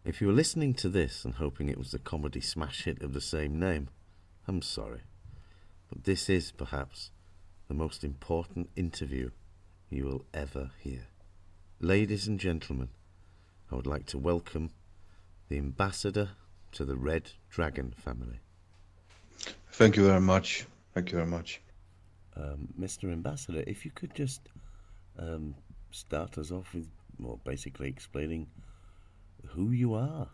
If you were listening to this and hoping it was the comedy smash hit of the same name, I'm sorry, but this is perhaps the most important interview you will ever hear. Ladies and gentlemen, I would like to welcome the ambassador to the Red Dragon family. Thank you very much. Thank you very much. Mr. Ambassador, if you could just start us off with, well, basically explaining who you are.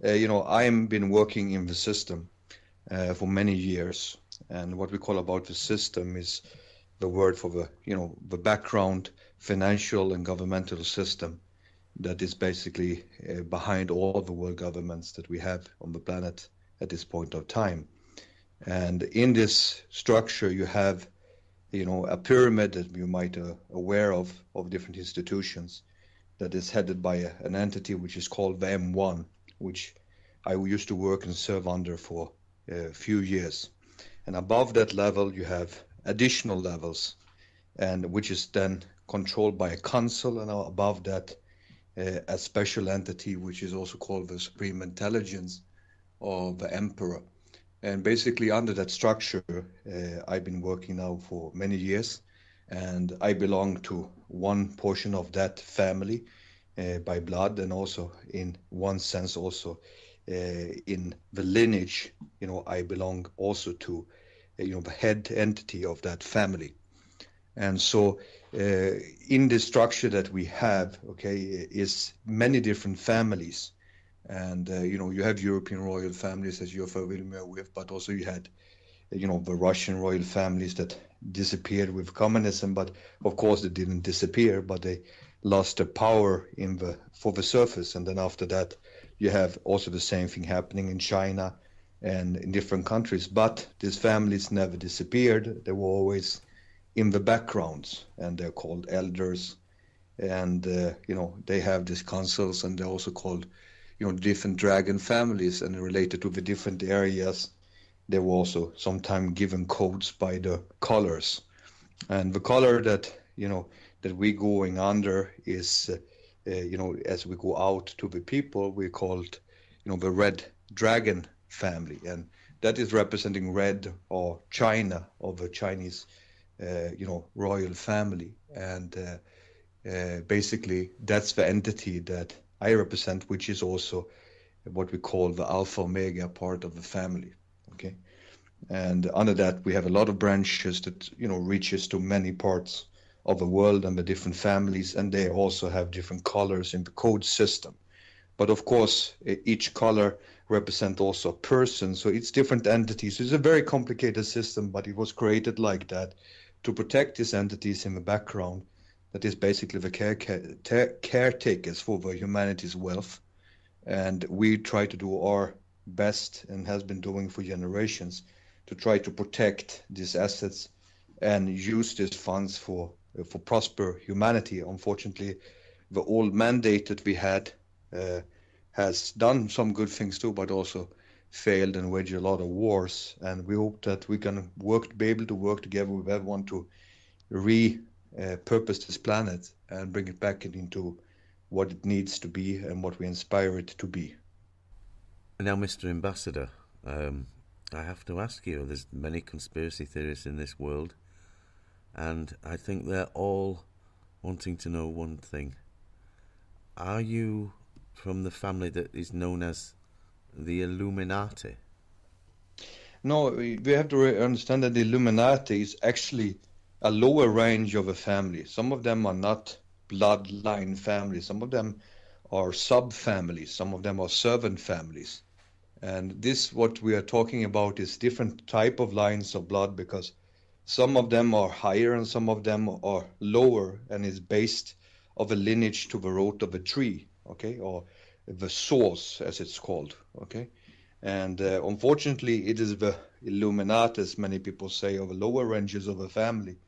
I've been working in the system for many years, and what we call about the system is the word for the background financial and governmental system that is basically behind all the world governments that we have on the planet at this point of time. And in this structure, you have, a pyramid that you might aware of different institutions that is headed by an entity which is called the M1, which I used to work and serve under for a few years. And above that level, you have additional levels, and which is then controlled by a council, and above that, a special entity which is also called the Supreme Intelligence or the Emperor. And basically, under that structure, I've been working now for many years, and I belong to one portion of that family by blood, and also in one sense also in the lineage. I belong also to the head entity of that family. And so in the structure that we have, is many different families. And, you have European royal families, as you're familiar with, but also you had, the Russian royal families that disappeared with communism. But of course, they didn't disappear, but they lost their power for the surface. And then after that, you have also the same thing happening in China and in different countries. But these families never disappeared. They were always in the backgrounds, and they're called elders. And, they have these councils, and they're also called different dragon families, and related to the different areas. They were also sometimes given codes by the colors. And the color that, that we going under is, as we go out to the people, we called, the Red Dragon family. And that is representing red or China, or the Chinese, royal family. And basically, that's the entity that I represent, which is also what we call the Alpha Omega part of the family. Okay, and under that we have a lot of branches that reaches to many parts of the world and the different families, and they also have different colors in the code system. But of course, each color represents also a person, so it's different entities. It's a very complicated system, but it was created like that to protect these entities in the background. That is basically the caretakers for the humanity's wealth. And we try to do our best, and has been doing for generations, to try to protect these assets and use these funds for prosper humanity. Unfortunately, the old mandate that we had has done some good things too, but also failed and waged a lot of wars. And we hope that we can be able to work together with everyone to purpose this planet and bring it back into what it needs to be and what we inspire it to be. Now, Mr. Ambassador, I have to ask you, there's many conspiracy theorists in this world, and I think they're all wanting to know one thing. Are you from the family that is known as the Illuminati? No, we have to understand that the Illuminati is actually a lower range of a family. Some of them are not bloodline families. Some of them are sub-families. Some of them are servant families. And this, what we are talking about, is different type of lines of blood, because some of them are higher and some of them are lower, and is based of a lineage to the root of a tree, okay, or the source, as it's called, okay. And unfortunately, it is the Illuminati, as many people say, of the lower ranges of a family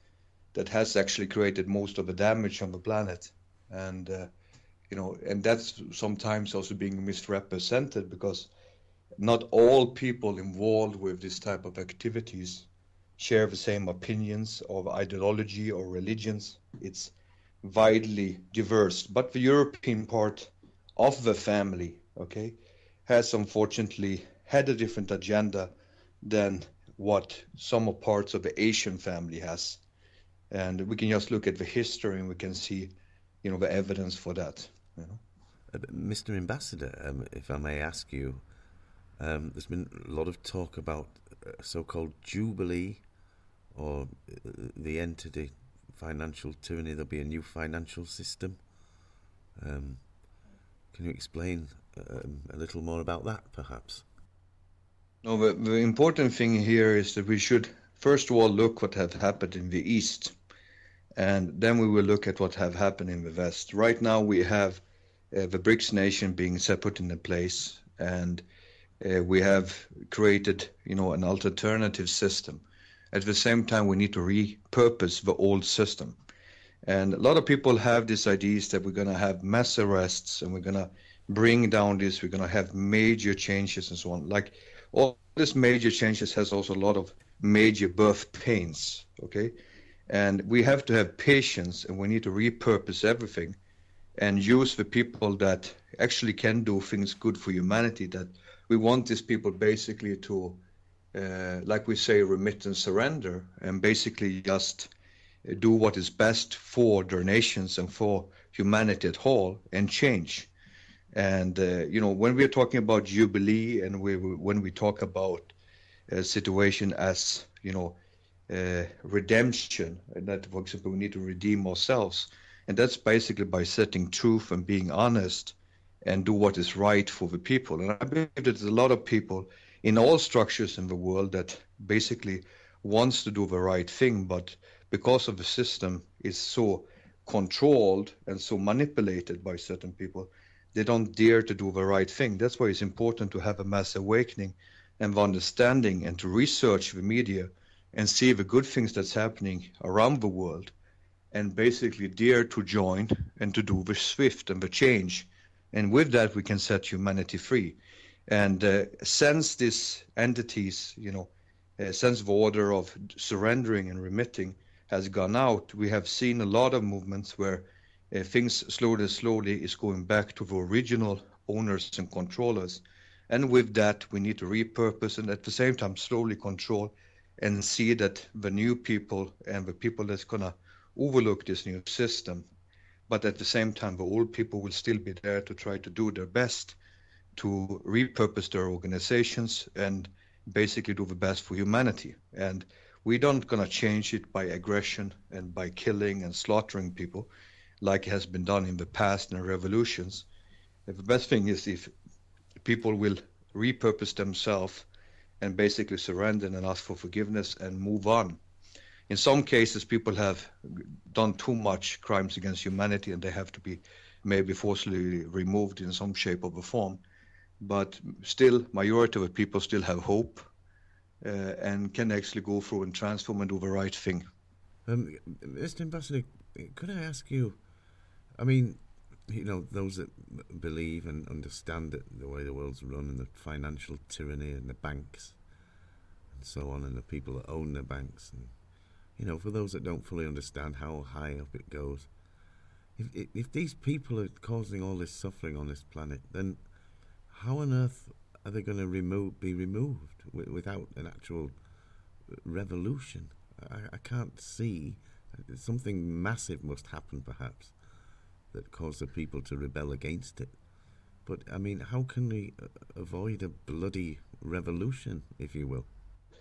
that has actually created most of the damage on the planet. And and that's sometimes also being misrepresented, because not all people involved with this type of activities share the same opinions of ideology or religions. It's widely diverse. But the European part of the family, okay, has unfortunately had a different agenda than what some parts of the Asian family has. And we can just look at the history and we can see, the evidence for that. You know? Mr. Ambassador, if I may ask you, there's been a lot of talk about so-called jubilee or the end to the financial tyranny. There'll be a new financial system. Can you explain a little more about that, perhaps? No, the important thing here is that we should first of all look what have happened in the East, and then we will look at what have happened in the West. Right now we have the BRICS nation being set put in place, and we have created, an alternative system. At the same time, we need to repurpose the old system. And a lot of people have these ideas that we're going to have mass arrests and we're going to bring down this, we're going to have major changes and so on. Like all these major changes has also a lot of major birth pains, okay? And we have to have patience and we need to repurpose everything and use the people that actually can do things good for humanity, that we want these people basically to, like we say, remit and surrender and basically just do what is best for their nations and for humanity at whole and change. And, when we're talking about Jubilee and when we talk about a situation as, redemption, and that, for example, we need to redeem ourselves. And that's basically by setting truth and being honest and do what is right for the people. And I believe that there's a lot of people in all structures in the world that basically wants to do the right thing, but because of the system is so controlled and so manipulated by certain people, they don't dare to do the right thing. That's why it's important to have a mass awakening and the understanding and to research the media and see the good things that's happening around the world and basically dare to join and to do the shift and the change. And with that, we can set humanity free. And since these entities, sense of order of surrendering and remitting has gone out, we have seen a lot of movements where things slowly is going back to the original owners and controllers. And with that, we need to repurpose and at the same time slowly control and see that the new people and the people that's going to overlook this new system, but at the same time, the old people will still be there to try to do their best to repurpose their organizations and basically do the best for humanity. And we don't gonna change it by aggression and by killing and slaughtering people like has been done in the past in revolutions. The best thing is if people will repurpose themselves and basically surrender and ask for forgiveness and move on. In some cases, people have done too much crimes against humanity and they have to be maybe forcibly removed in some shape or form. But still, majority of the people still have hope and can actually go through and transform and do the right thing. Mr. Ambassador, could I ask you, I mean, those that believe and understand that the way the world's run and the financial tyranny and the banks and so on and the people that own the banks and for those that don't fully understand how high up it goes, if these people are causing all this suffering on this planet, then how on earth are they going to be removed without an actual revolution? I can't see. Something massive must happen, perhaps, that cause the people to rebel against it. But, I mean, how can we avoid a bloody revolution, if you will?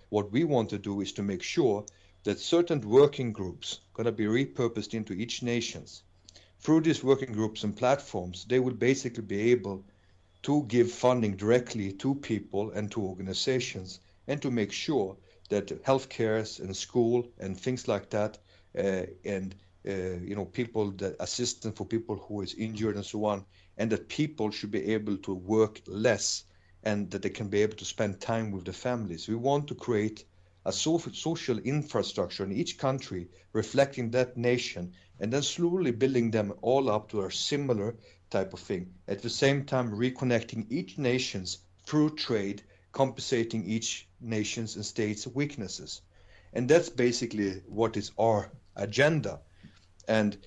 What we want to do is to make sure that certain working groups going to be repurposed into each nations. Through these working groups and platforms, they will basically be able to give funding directly to people and to organizations and to make sure that healthcare and school and things like that and people that assistance for people who is injured and so on, and that people should be able to work less and that they can be able to spend time with the families. We want to create a social infrastructure in each country reflecting that nation and then slowly building them all up to a similar type of thing. At the same time, reconnecting each nations through trade, compensating each nation's and state's weaknesses. And that's basically what is our agenda. And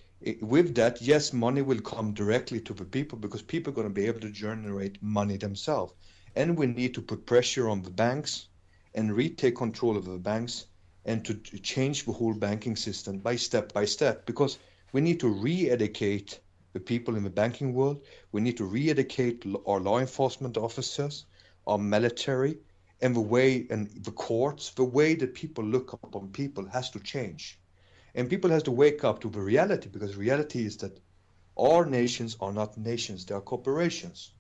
With that, yes, money will come directly to the people because people are going to be able to generate money themselves. And we need to put pressure on the banks and retake control of the banks and to change the whole banking system by step, because we need to re-educate the people in the banking world. We need to re-educate our law enforcement officers, our military, and the way, and the courts, the way that people look upon people has to change. And people has to wake up to the reality, because reality is that our nations are not nations, they are corporations.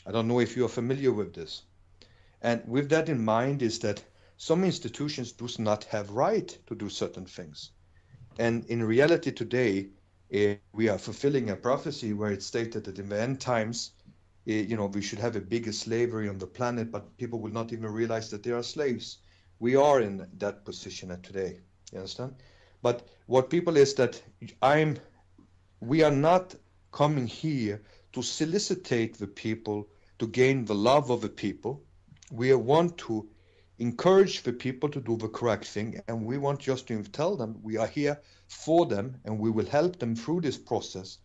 I don't know if you are familiar with this. And with that in mind is that some institutions do not have right to do certain things. And in reality today, we are fulfilling a prophecy where it's stated that in the end times, we should have a bigger slavery on the planet, but people will not even realize that they are slaves. We are in that position today. You understand? But what people is that we are not coming here to solicitate the people to gain the love of the people. We want to encourage the people to do the correct thing, and we want just to tell them we are here for them and we will help them through this process,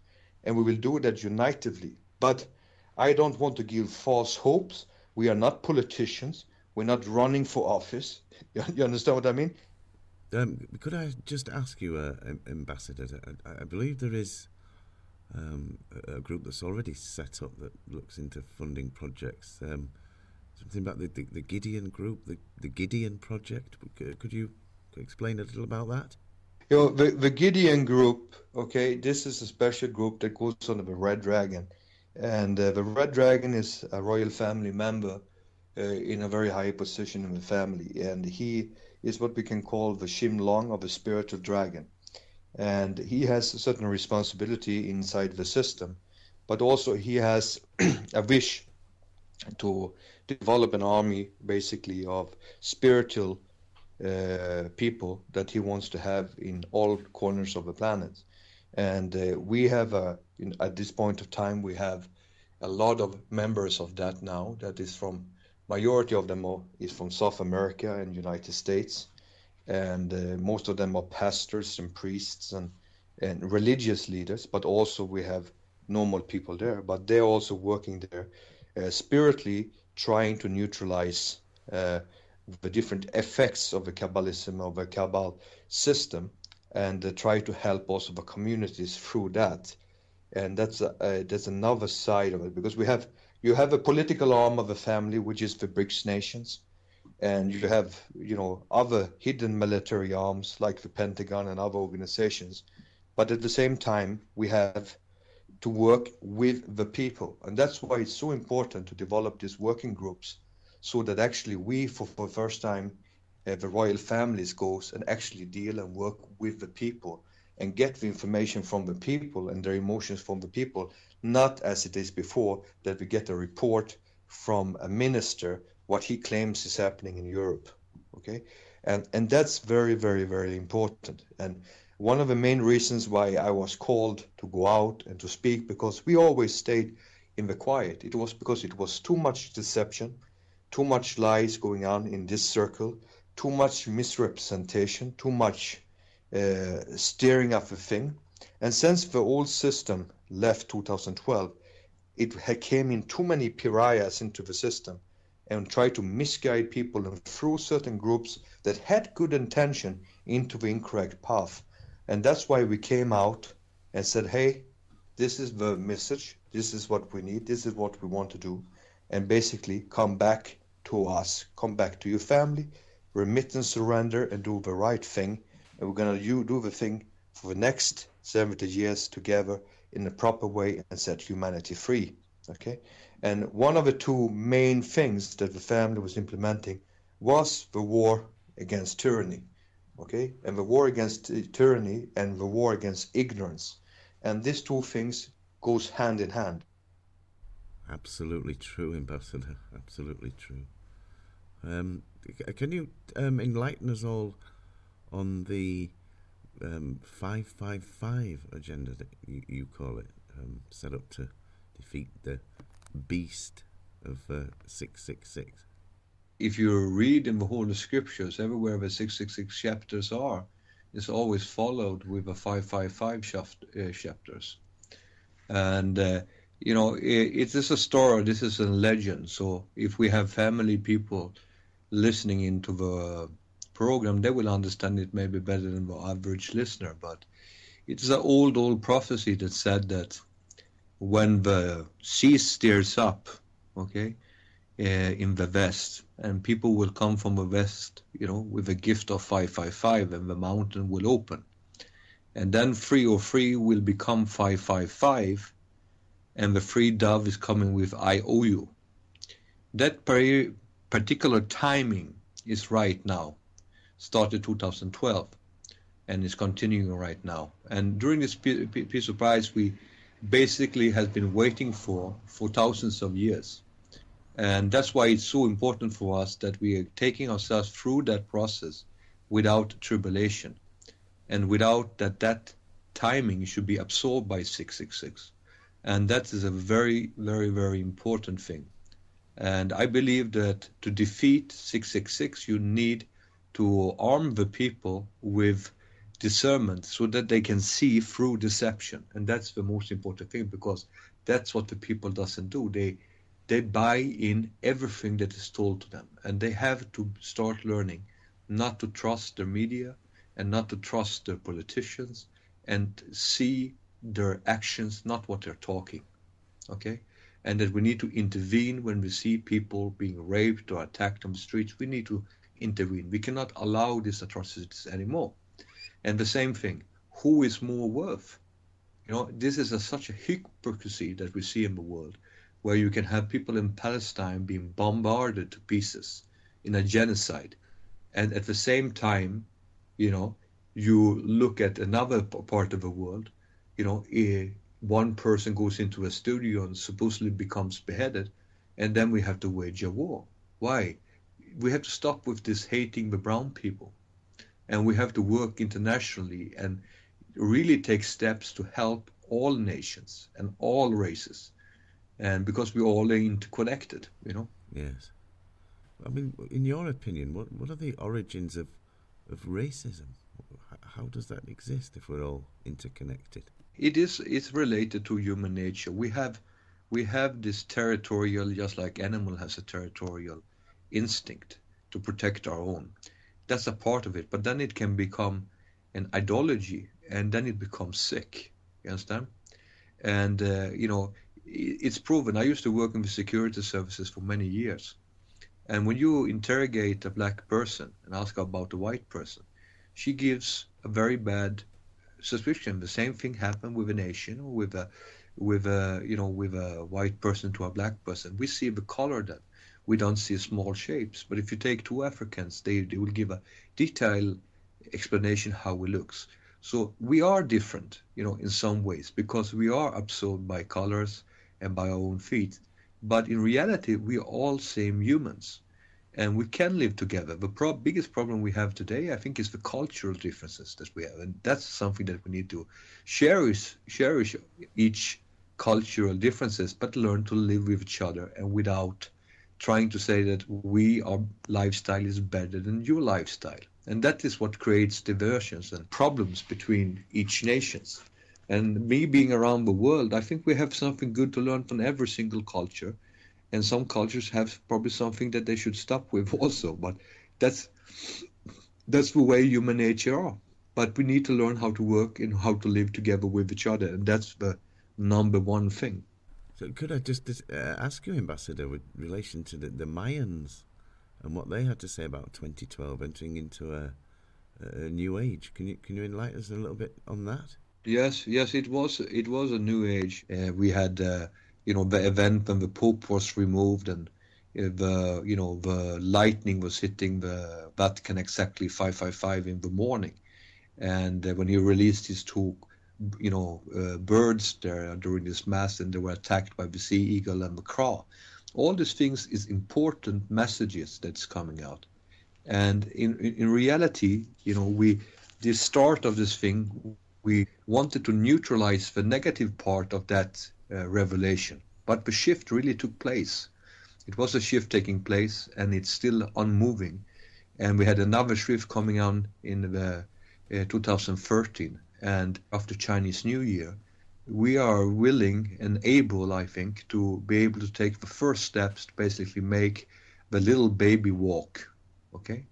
and we will do that unitedly. But I don't want to give false hopes. We are not politicians. We're not running for office. You understand what I mean? Could I just ask you, Ambassador, I believe there is a group that's already set up that looks into funding projects. Something about the Gideon group, the Gideon project. Could you explain a little about that? The Gideon group, okay, this is a special group that goes under the Red Dragon. And the Red Dragon is a royal family member in a very high position in the family. And he is what we can call the Shimlong of a spiritual dragon. And he has a certain responsibility inside the system. But also he has a wish to develop an army, basically, of spiritual people that he wants to have in all corners of the planet. And we have, at this point of time, we have a lot of members of that now. That is from, majority of them is from South America and United States. And most of them are pastors and priests and religious leaders, but also we have normal people there. But they're also working there spiritually, trying to neutralize the different effects of the Kabbalism, of the Kabbal system, and try to help also the communities through that. And that's another side of it, because you have a political arm of a family, which is the BRICS nations, and you have other hidden military arms like the Pentagon and other organizations. But at the same time, we have to work with the people, and that's why it's so important to develop these working groups, so that actually we, for the first time, the royal families goes and actually deal and work with the people and get the information from the people and their emotions from the people, not as it is before, that we get a report from a minister what he claims is happening in Europe. Okay, and that's very, very, very important. And one of the main reasons why I was called to go out and to speak, because we always stayed in the quiet, it was because it was too much deception, too much lies going on in this circle, too much misrepresentation, too much steering of the thing. And since the old system left 2012, it came in too many pariahs into the system and tried to misguide people and through certain groups that had good intention into the incorrect path. And that's why we came out and said, hey, this is the message, this is what we need, this is what we want to do, and basically come back to us, come back to your family, remit and surrender, and do the right thing. And we're going to do the thing for the next 70 years together in a proper way and set humanity free. Okay? And one of the two main things that the family was implementing was the war against tyranny. Okay? And the war against tyranny and the war against ignorance. And these two things goes hand in hand. Absolutely true, Ambassador. Absolutely true. Can you enlighten us all on the 555 agenda that you call it, set up to defeat the beast of 666? If you read in the whole scriptures, everywhere the 666 chapters are, is always followed with a 555 chapters. And it is a story. This is a legend. So if we have family people listening into the program, they will understand it maybe better than the average listener. But it's an old prophecy that said that when the sea steers up, okay, in the west, and people will come from the west, with a gift of 555, and the mountain will open. And then 303 will become 555, and the free dove is coming with I owe you. That particular timing is right now, started 2012, and is continuing right now. And during this piece of prize, we basically has been waiting for thousands of years. And that's why it's so important for us that we are taking ourselves through that process without tribulation, and without that timing should be absorbed by 666. And that is a very, very, very important thing. And I believe that to defeat 666, you need to arm the people with discernment so that they can see through deception. And that's the most important thing, because that's what the people doesn't do. They buy in everything that is told to them, and they have to start learning not to trust their media and not to trust their politicians, and see their actions, not what they're talking, okay? And that we need to intervene when we see people being raped or attacked on the streets. We need to intervene. We cannot allow these atrocities anymore. And the same thing, who is more worth? This is such a hypocrisy that we see in the world, where you can have people in Palestine being bombarded to pieces in a genocide, and at the same time, you look at another part of the world, one person goes into a studio and supposedly becomes beheaded, and then we have to wage a war. Why? We have to stop with this hating the brown people, and we have to work internationally and really take steps to help all nations and all races, and because we're all interconnected. Yes. I mean, in your opinion, what are the origins of racism? How does that exist if we're all interconnected? It's related to human nature. We have this territorial, just like animal has a territorial instinct to protect our own. That's a part of it, but then it can become an ideology, and then it becomes sick. You understand? And it's proven. I used to work in the security services for many years, and when you interrogate a black person and ask about a white person, she gives a very bad suspicion. The same thing happened with an Asian, or with a white person to a black person. We see the color, then we don't see small shapes. But if you take two Africans, they will give a detailed explanation how we looks. So we are different, in some ways, because we are absorbed by colors and by our own feet. But in reality, we are all same humans, and we can live together. The biggest problem we have today, I think, is the cultural differences that we have, and that's something that we need to cherish each cultural differences, but learn to live with each other, and without trying to say that our lifestyle is better than your lifestyle. And that is what creates diversions and problems between each nations. And me being around the world, I think we have something good to learn from every single culture. And some cultures have probably something that they should stop with also. But that's the way human nature are. But we need to learn how to work and how to live together with each other. And that's the number one thing. So could I just ask you, Ambassador, with relation to the Mayans and what they had to say about 2012 entering into a new age? Can you enlighten us a little bit on that? Yes, it was a new age. We had the event when the Pope was removed, and the lightning was hitting the Vatican exactly 5:55 in the morning, and when he released his two birds there during this mass, and they were attacked by the sea eagle and the crow. All these things is important messages that's coming out. And in reality, the start of this thing, we wanted to neutralize the negative part of that revelation. But the shift really took place. It was a shift taking place, and it's still unmoving. And we had another shift coming on in the 2013, and after Chinese New Year, we are willing and able, I think, to be able to take the first steps to basically make the little baby walk. Okay,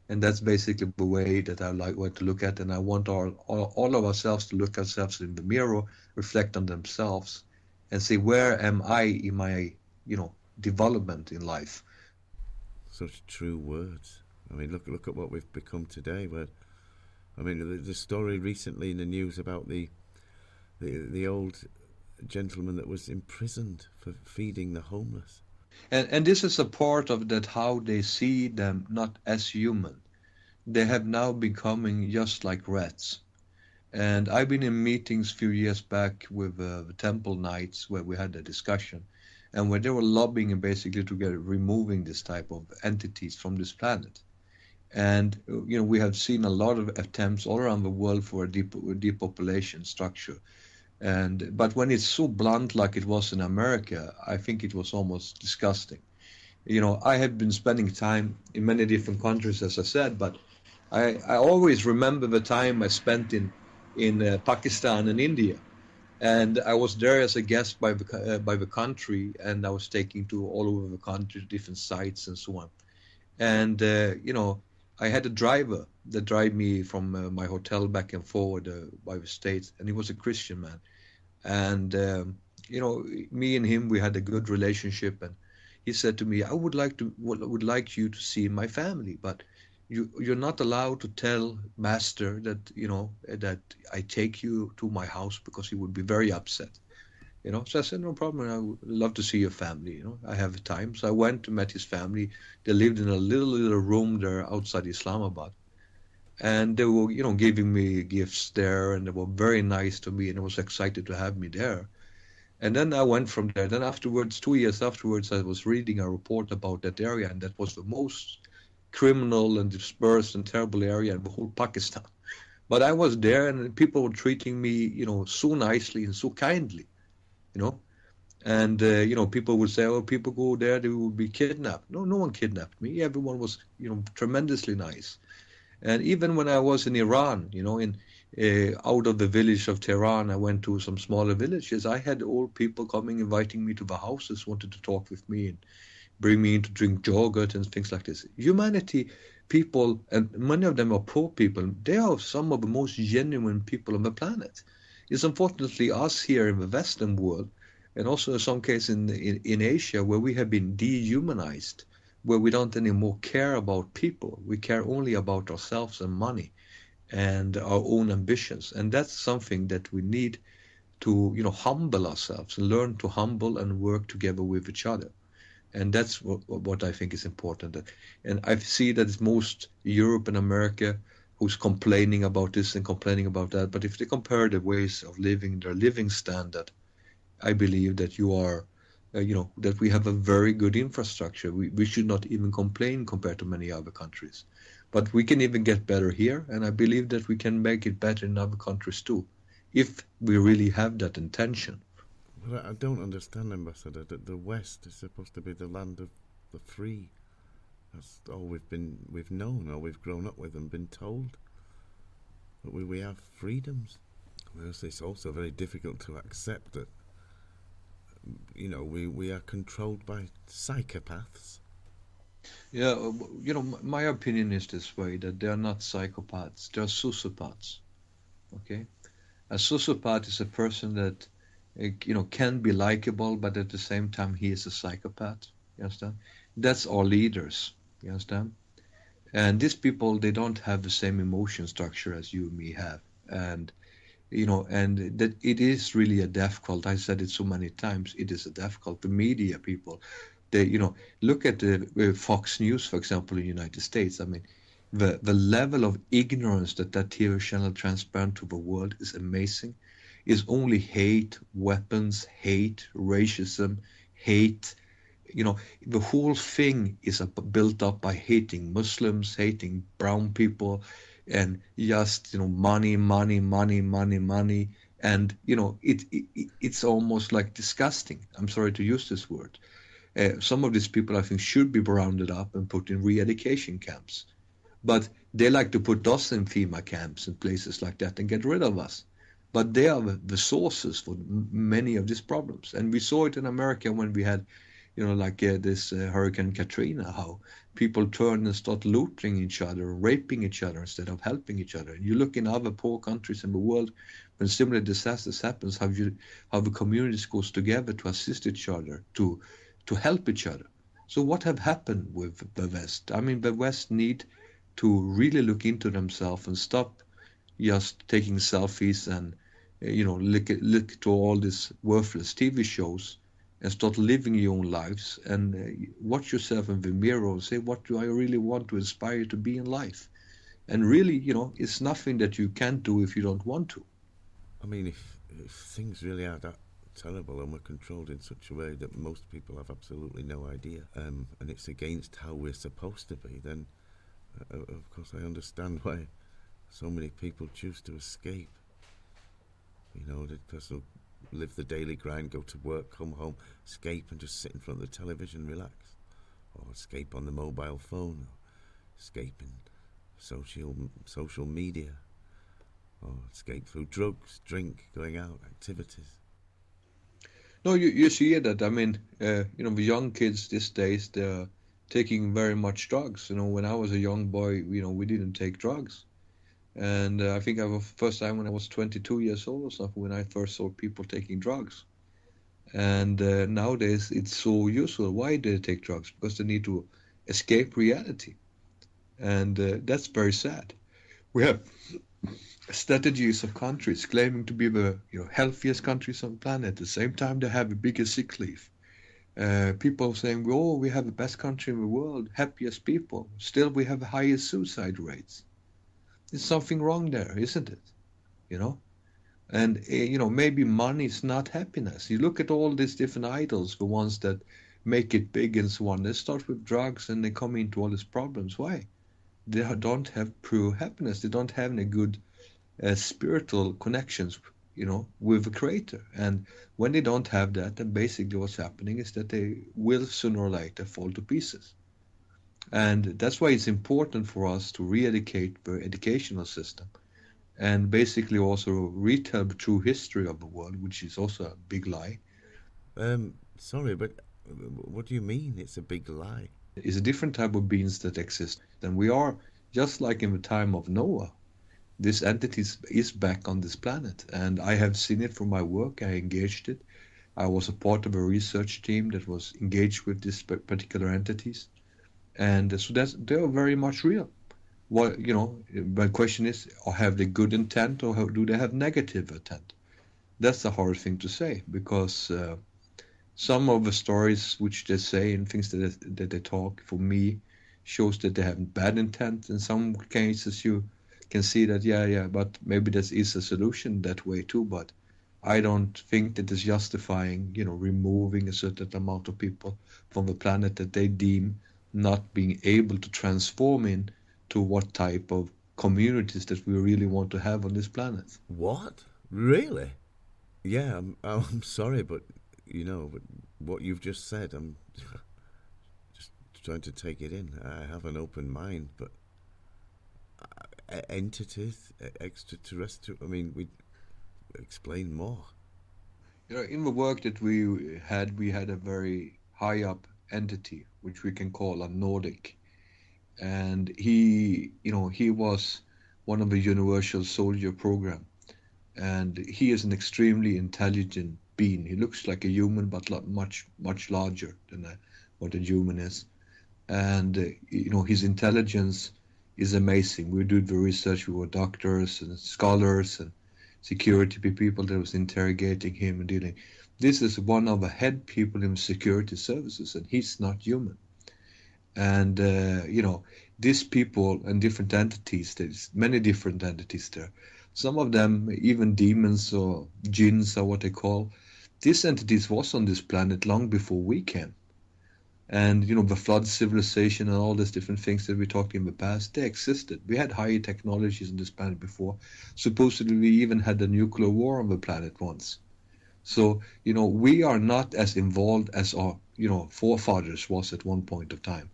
and that's basically the way that I like want to look at, and I want all of ourselves to look ourselves in the mirror, reflect on themselves, and say, where am I in my, development in life? Such true words. I mean, look at what we've become today. Where, I mean, the story recently in the news about the old gentleman that was imprisoned for feeding the homeless. And this is a part of that how they see them not as human. They have now becoming just like rats. And I've been in meetings a few years back with the Temple Knights where we had a discussion and where they were lobbying basically to get removing this type of entities from this planet. And we have seen a lot of attempts all around the world for a depopulation structure. And but when it's so blunt like it was in America, I think it was almost disgusting. I have been spending time in many different countries, as I said, but I always remember the time I spent in Pakistan and India, and I was there as a guest by the country, and I was taking to all over the country, different sites and so on. And I had a driver that drive me from my hotel back and forward by the states, and he was a Christian man. And me and him, we had a good relationship, and he said to me, I would like you to see my family, but you're not allowed to tell master that that I take you to my house because he would be very upset. So I said, no problem, I would love to see your family. I have time. So I went and met his family. They lived in a little room there outside Islamabad, and they were giving me gifts there, and they were very nice to me, and I was excited to have me there. And then I went from there. Then afterwards, 2 years afterwards, I was reading a report about that area, and that was the most criminal and dispersed and terrible area in the whole Pakistan. But I was there, and people were treating me, so nicely and so kindly, you know. And people would say, "Oh, people go there, they will be kidnapped." No, no one kidnapped me. Everyone was, tremendously nice. And even when I was in Iran, in out of the village of Tehran, I went to some smaller villages. I had old people coming, inviting me to the houses, wanted to talk with me and bring me in to drink yogurt and things like this. Humanity, people, and many of them are poor people, they are some of the most genuine people on the planet. It's unfortunately us here in the Western world, and also in some cases in Asia, where we have been dehumanized, where we don't anymore care about people. We care only about ourselves and money and our own ambitions. And that's something that we need to, humble ourselves and learn to humble and work together with each other. And that's what I think is important. And I see that it's most Europe and America who's complaining about this and complaining about that. But if they compare the ways of living, their living standard, I believe that that we have a very good infrastructure. We should not even complain compared to many other countries. But we can even get better here, and I believe that we can make it better in other countries too, if we really have that intention. Well, I don't understand, Ambassador, that the West is supposed to be the land of the free. That's all we've known, or we've grown up with and been told. But we have freedoms. It's also very difficult to accept that we are controlled by psychopaths. Yeah, my opinion is this way, that they are not psychopaths, they are sociopaths. Okay? A sociopath is a person that can be likable, but at the same time he is a psychopath. You understand? That's our leaders. You understand? And these people, they don't have the same emotion structure as you and me have. And and that it is really a death cult. I said it so many times. It is a death cult. The media people, they, look at the Fox News, for example, in the United States. I mean, the level of ignorance that TV channel transparent to the world is amazing. Is only hate, weapons, hate, racism, hate. The whole thing is built up by hating Muslims, hating brown people, and just money, money, money, money, money, and it's almost like disgusting. I'm sorry to use this word. Some of these people I think should be rounded up and put in re-education camps. But they like to put us in FEMA camps and places like that and get rid of us. But they are the sources for many of these problems. And we saw it in America when we had, like this Hurricane Katrina, how people turn and start looting each other, raping each other instead of helping each other. And you look in other poor countries in the world, when similar disasters happens, how the communities goes together to assist each other, to help each other. So what have happened with the West? I mean, the West need to really look into themselves and stop just taking selfies and look to all these worthless TV shows and start living your own lives and watch yourself in the mirror and say, what do I really want to inspire you to be in life? And really, it's nothing that you can't do if you don't want to. I mean, if things really are that terrible and we're controlled in such a way that most people have absolutely no idea, and it's against how we're supposed to be, then of course I understand why so many people choose to escape. Because they'll live the daily grind, go to work, come home, escape and just sit in front of the television, relax. Or escape on the mobile phone, or escape in social media, or escape through drugs, drink, going out, activities. No, you see that. I mean, the young kids these days, they're taking very much drugs. When I was a young boy, we didn't take drugs. And I think I was first time when I was 22 years old or something, when I first saw people taking drugs. And nowadays it's so usual. Why do they take drugs? Because they need to escape reality. And that's very sad. We have strategies of countries claiming to be the healthiest countries on the planet. At the same time, they have the biggest sick leave. People saying, oh, we have the best country in the world, happiest people. Still, we have the highest suicide rates. There's something wrong there, isn't it? And maybe money is not happiness. You look at all these different idols, the ones that make it big and so on. They start with drugs and they come into all these problems. Why? They don't have true happiness. They don't have any good spiritual connections, with the Creator. And when they don't have that, then basically what's happening is that they will sooner or later fall to pieces. And that's why it's important for us to re-educate the educational system and basically also retell the true history of the world, which is also a big lie. Sorry, but what do you mean it's a big lie? It's a different type of beings that exist. And we are, just like in the time of Noah, this entity is back on this planet. And I have seen it from my work. I engaged it. I was a part of a research team that was engaged with these particular entities. And so they are very much real. Well, my question is, have they good intent or do they have negative intent? That's a hard thing to say because some of the stories which they say and things that they talk, for me, shows that they have bad intent. In some cases, you can see that, yeah, but maybe there is a solution that way too. But I don't think that is justifying, removing a certain amount of people from the planet that they deem not being able to transform into what type of communities that we really want to have on this planet. What? Really? Yeah, I'm sorry, but but what you've just said, I'm just trying to take it in. I have an open mind, but entities, extraterrestrial. I mean, we explain more. In the work that we had a very high up entity, which we can call a Nordic, and he was one of the Universal Soldier program, and he is an extremely intelligent being. He looks like a human, but much larger than what a human is, and his intelligence is amazing. We did the research. We were doctors and scholars and security people that was interrogating him and dealing. This is one of the head people in security services, and he's not human. And these people and different entities, there's many different entities there. Some of them, even demons or jinns are what they call. These entities was on this planet long before we came. And the flood civilization and all these different things that we talked in the past, they existed. We had higher technologies on this planet before. Supposedly we even had a nuclear war on the planet once. So, we are not as involved as our, forefathers was at one point of time.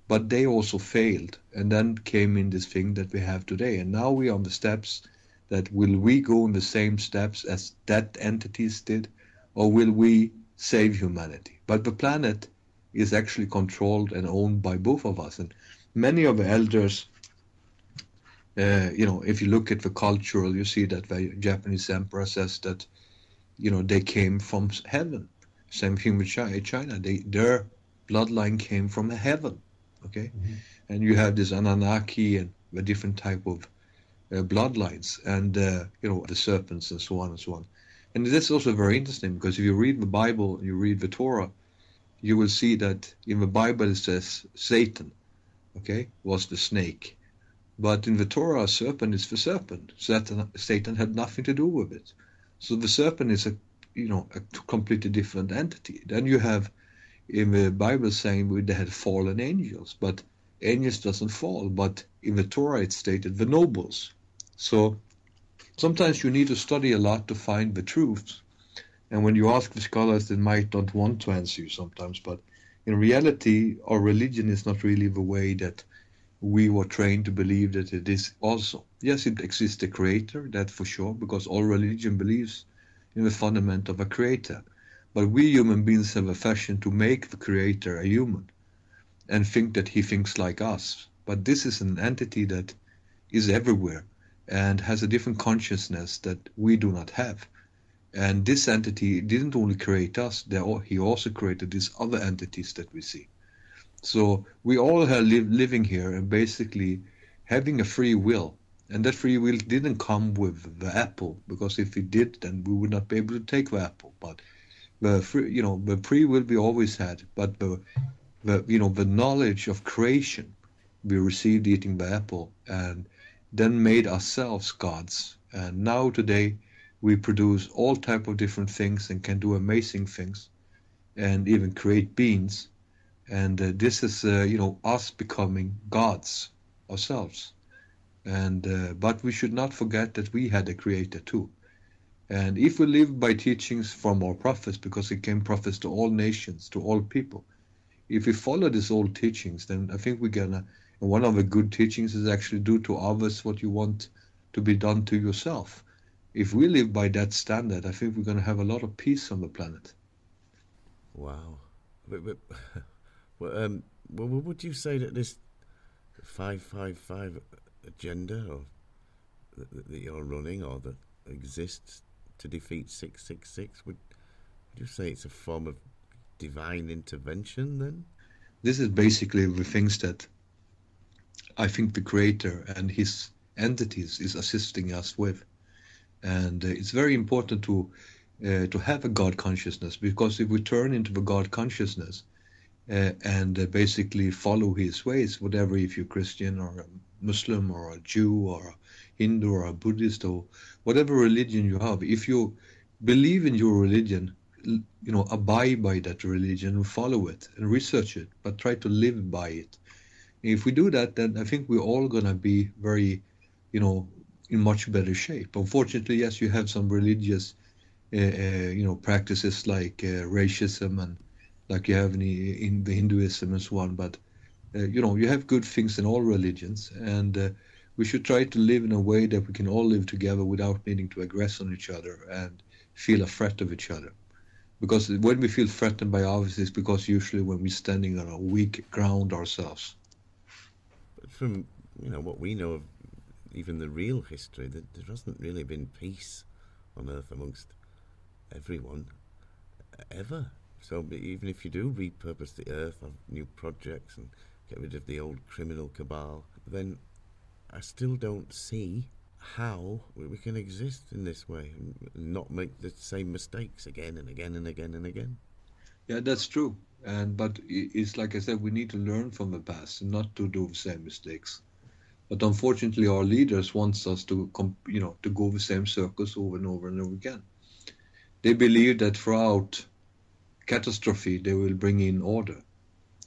but they also failed, and then came in this thing that we have today. And now we are on the steps that will we go in the same steps as that entities did, or will we save humanity? But the planet is actually controlled and owned by both of us. And many of the elders, if you look at the cultural, you see that the Japanese emperor says that, they came from heaven. Same thing with China. Their bloodline came from heaven. Okay, and you have this Anunnaki and the different type of bloodlines, and the serpents and so on and so on. And this is also very interesting, because if you read the Bible, you read the Torah, you will see that in the Bible it says Satan, okay, was the snake. But in the Torah, serpent is the serpent. Satan had nothing to do with it. So the serpent is a completely different entity. Then you have in the Bible saying they had fallen angels, but angels doesn't fall. But in the Torah it's stated the nobles. So sometimes you need to study a lot to find the truth. And when you ask the scholars, they might not want to answer you sometimes. But in reality, our religion is not really the way that we were trained to believe that it is also. Yes, it exists a creator, that for sure, because all religion believes in the fundament of a creator. But we human beings have a fashion to make the creator a human and think that he thinks like us. But this is an entity that is everywhere and has a different consciousness that we do not have. And this entity didn't only create us, he also created these other entities that we see. So we all are living here and basically having a free will. And that free will didn't come with the apple, because if it did, then we would not be able to take the apple. But the free will we always had. But the knowledge of creation we received eating the apple, and then made ourselves gods. And now today we produce all type of different things and can do amazing things, and even create beings. And this is us becoming gods ourselves. And but we should not forget that we had a creator too. And if we live by teachings from our prophets, because it came prophets to all nations, to all people, if we follow these old teachings, then I think we're gonna, and one of the good teachings is actually do to others what you want to be done to yourself. If we live by that standard, I think we're gonna have a lot of peace on the planet. Wow. Well, would you say that this 555 agenda, or that you're running, or that exists to defeat 666, would you say it's a form of divine intervention then? This is basically the things that I think the creator and his entities is assisting us with. And it's very important to have a God consciousness, because if we turn into the God consciousness and basically follow his ways, whatever, if you're Christian or a Muslim or a Jew or a Hindu or a Buddhist or whatever religion you have, if you believe in your religion, abide by that religion and follow it and research it, but try to live by it. If we do that, then I think we're all going to be very, in much better shape. Unfortunately, yes, you have some religious, practices like racism, and like you have in the Hinduism and so on. But, you have good things in all religions, and we should try to live in a way that we can all live together without needing to aggress on each other and feel a threat of each other. Because when we feel threatened by others, it's because usually when we're standing on a weak ground ourselves. But from what we know of even the real history, there hasn't really been peace on Earth amongst everyone ever. So even if you do repurpose the Earth, have new projects and get rid of the old criminal cabal, then I still don't see how we can exist in this way and not make the same mistakes again and again and again and again. Yeah, that's true. But it's like I said, we need to learn from the past and not to do the same mistakes. But unfortunately, our leaders want us to go the same circles over and over and over again. They believe that throughout catastrophe, they will bring in order.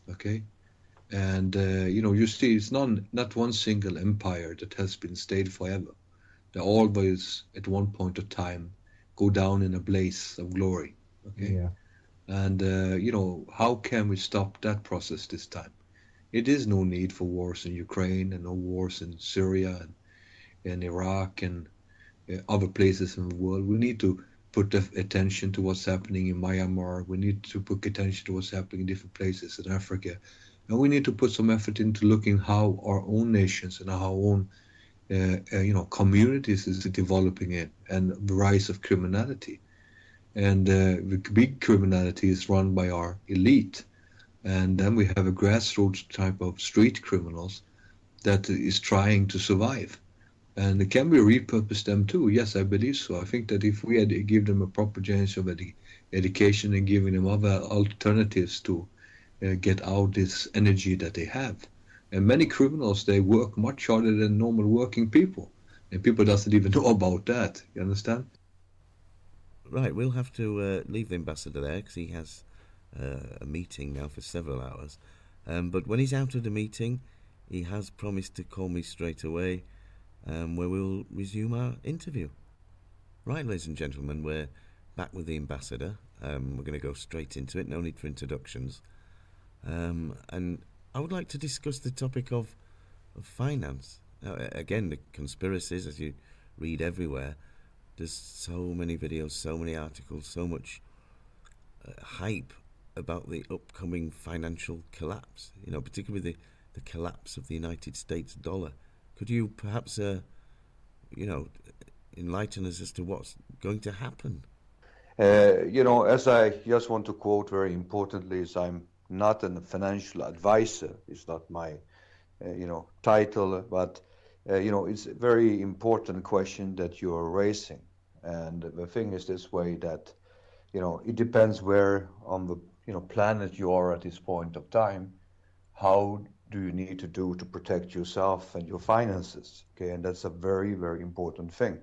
Okay, and you see, it's not one single empire that has been stayed forever. They always, at one point of time, go down in a blaze of glory. Okay, Yeah. and how can we stop that process this time? it is no need for wars in Ukraine and no wars in Syria and Iraq and other places in the world. We need to put attention to what's happening in Myanmar. We need to put attention to what's happening in different places in Africa. And we need to put some effort into looking how our own nations and our own communities is developing it and the rise of criminality. And the big criminality is run by our elite. And then we have a grassroots type of street criminals that is trying to survive. And can we repurpose them too? Yes, I believe so. I think that if we had give them a proper chance of education and giving them other alternatives to get out this energy that they have. And many criminals, they work much harder than normal working people. And people doesn't even know about that. You understand? Right, we'll have to leave the ambassador there because he has a meeting now for several hours. But when he's out of the meeting, he has promised to call me straight away, where we'll resume our interview. Right, ladies and gentlemen, we're back with the ambassador. We're going to go straight into it, no need for introductions. And I would like to discuss the topic of finance. Now, again, the conspiracies, as you read everywhere, there's so many videos, so many articles, so much hype about the upcoming financial collapse, particularly the collapse of the United States dollar. Could you perhaps, enlighten us as to what's going to happen? As I just want to quote very importantly, is I'm not a financial advisor. It's not my, title, but, it's a very important question that you are raising. And the thing is this way that, it depends where on the, planet you are at this point of time. How do you need to do to protect yourself and your finances? Okay, and that's a very, very important thing.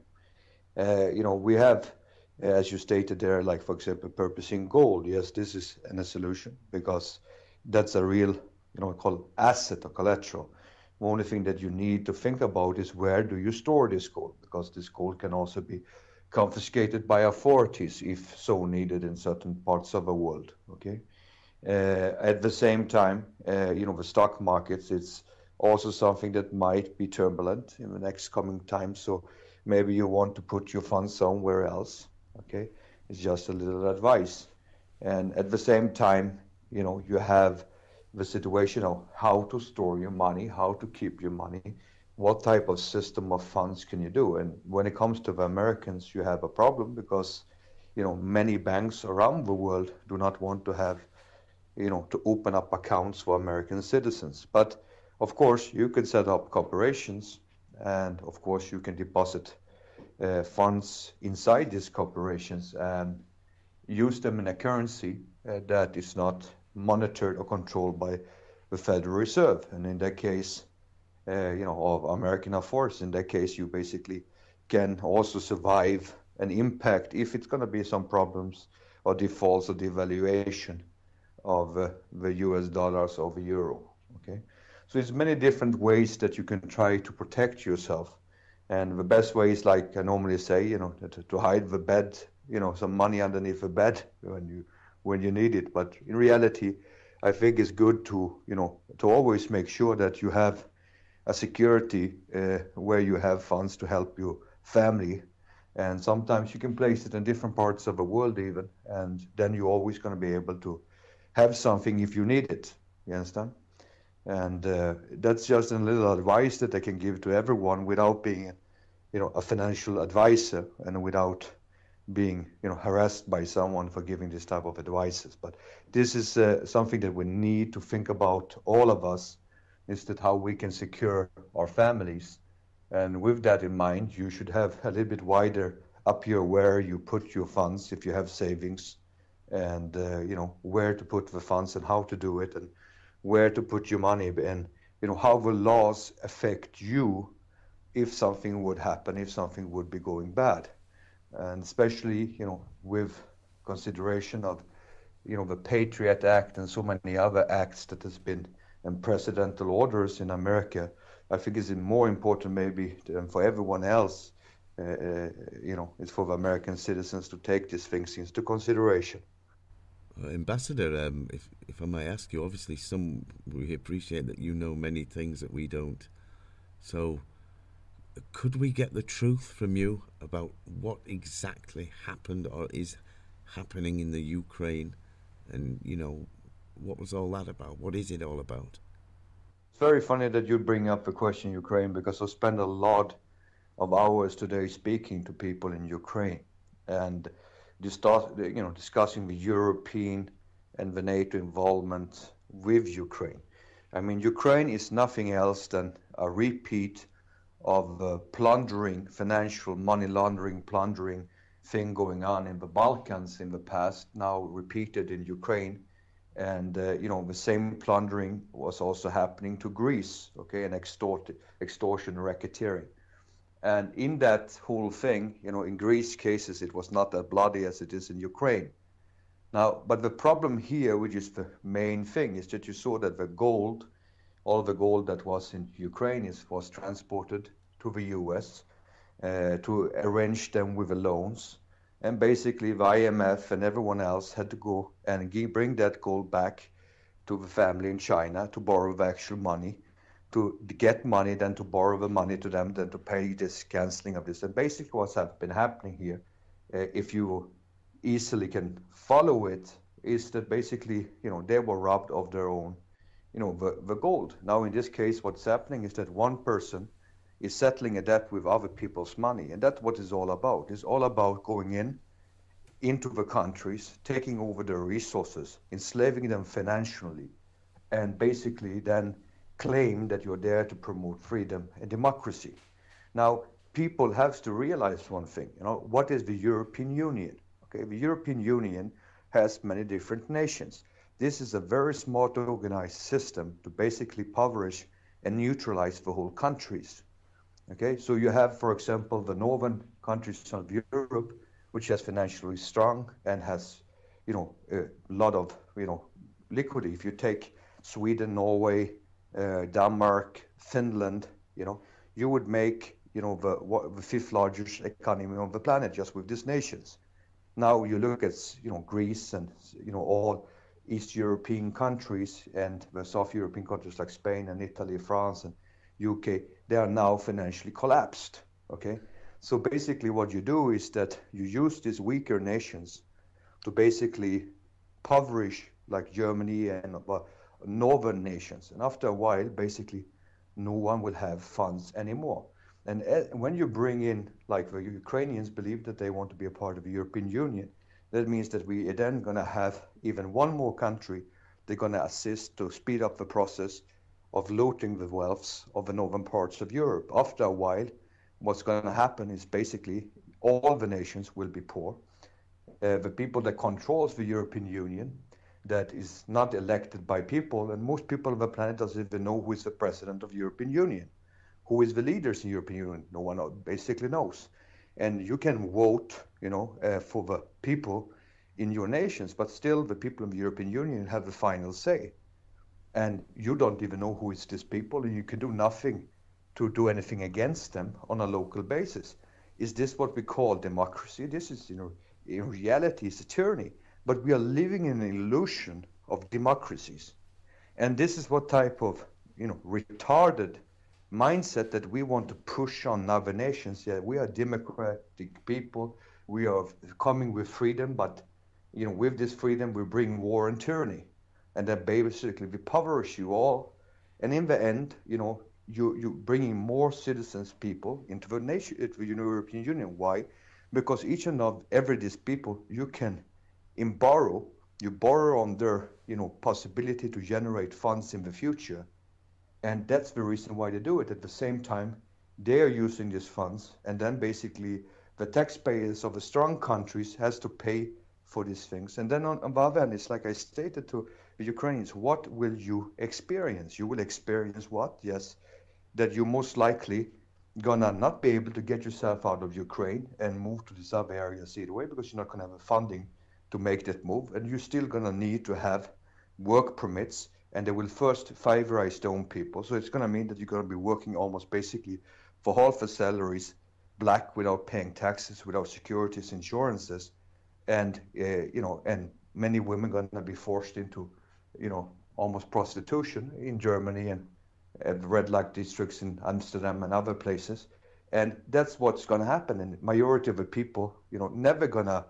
We have, as you stated there, like for example, purposing gold. Yes, this is a solution because that's a real, called asset or collateral. The only thing that you need to think about is where do you store this gold, because this gold can also be confiscated by authorities if so needed in certain parts of the world. Okay. At the same time, the stock markets, it's also something that might be turbulent in the next coming time. So maybe you want to put your funds somewhere else. Okay, it's just a little advice. And at the same time, you have the situation of how to store your money, how to keep your money, what type of system of funds can you do. And when it comes to the Americans, you have a problem because many banks around the world do not want to have to open up accounts for American citizens. But of course, you can set up corporations, and of course, you can deposit funds inside these corporations and use them in a currency that is not monitored or controlled by the Federal Reserve. And in that case, of American authorities, in that case, you basically can also survive an impact if it's going to be some problems or defaults or devaluation of the US dollars or the euro. Okay, so there's many different ways that you can try to protect yourself, and the best way is, like I normally say, to hide the bed, some money underneath the bed when you need it. But in reality, I think it's good to to always make sure that you have a security where you have funds to help your family. And sometimes you can place it in different parts of the world even, and then you're always going to be able to have something if you need it. You understand? And that's just a little advice that I can give to everyone without being, a financial advisor and without being, harassed by someone for giving this type of advices. But this is something that we need to think about, all of us, is that how we can secure our families. And with that in mind, you should have a little bit wider up here where you put your funds if you have savings, and where to put the funds and how to do it, and where to put your money, and how the laws affect you if something would happen, if something would be going bad. And especially with consideration of the Patriot Act and so many other acts that has been, and presidential orders in America, I think it's more important maybe than for everyone else. It's for the American citizens to take these things into consideration. Ambassador, if I may ask you, obviously we appreciate that you know many things that we don't. So, could we get the truth from you about what exactly happened or is happening in the Ukraine? And, what was all that about? What is it all about? It's very funny that you bring up the question Ukraine because I spend a lot of hours today speaking to people in Ukraine and discussing the European and the NATO involvement with Ukraine. I mean, Ukraine is nothing else than a repeat of the plundering, financial money laundering, plundering thing going on in the Balkans in the past, now repeated in Ukraine. And the same plundering was also happening to Greece, okay, and extortion, racketeering. And in that whole thing, in Greece cases, it was not as bloody as it is in Ukraine. Now, but the problem here, which is the main thing, is that you saw that all the gold that was in Ukraine was transported to the US to arrange them with the loans. And basically the IMF and everyone else had to go and bring that gold back to the family in China to borrow the actual money, to get money, then to borrow the money to them, then to pay this canceling of this. And basically what's been happening here, if you easily can follow it, is that basically, they were robbed of their own, the gold. Now, in this case, what's happening is that one person is settling a debt with other people's money. And that's what it's all about. It's all about going into the countries, taking over their resources, enslaving them financially, and basically then claim that you're there to promote freedom and democracy. Now, people have to realize one thing, what is the European Union? Okay, the European Union has many different nations. This is a very smart organized system to basically impoverish and neutralize the whole countries. Okay, so you have, for example, the northern countries of Europe, which is financially strong and has, a lot of, liquidity. If you take Sweden, Norway, Denmark, Finland, you would make, the fifth largest economy on the planet just with these nations. Now you look at, Greece and, all East European countries and the South European countries like Spain and Italy, France and UK, they are now financially collapsed, okay? So basically what you do is that you use these weaker nations to basically impoverish like Germany and northern nations. And after a while, basically, no one will have funds anymore. And when you bring in, like the Ukrainians believe that they want to be a part of the European Union, that means that we are then going to have even one more country. They're going to assist to speed up the process of looting the wealths of the northern parts of Europe. After a while, what's going to happen is basically all the nations will be poor. The people that controls the European Union, that is not elected by people, and most people on the planet doesn't even know who is the president of the European Union, who is the leaders in the European Union. No one basically knows. And you can vote, for the people in your nations, but still the people in the European Union have the final say. And you don't even know who is these people, and you can do nothing to do anything against them on a local basis. Is this what we call democracy? This is, in reality, it's a tyranny. But we are living in an illusion of democracies. And this is what type of, retarded mindset that we want to push on other nations. Yeah, we are democratic people. We are coming with freedom, but, with this freedom, we bring war and tyranny. And then basically we impoverish you all. And in the end, you bringing more citizens, people into the nation, into the European Union. Why? Because each and every these people you can borrow on their possibility to generate funds in the future, and that's the reason why they do it. At the same time, they are using these funds, and then basically the taxpayers of the strong countries has to pay for these things. And then on the other hand, it's like I stated to the Ukrainians, what will you experience? You will experience what? Yes, that you most likely gonna not be able to get yourself out of Ukraine and move to this other area either way, because you're not gonna have the funding to make that move, and you're still gonna need to have work permits, and they will first favorize their own people. So it's gonna mean that you're gonna be working almost basically for half the salaries, black, without paying taxes, without securities, insurances, and and many women going to be forced into, almost prostitution in Germany and at red light districts in Amsterdam and other places. And that's what's going to happen. And the majority of the people, never going to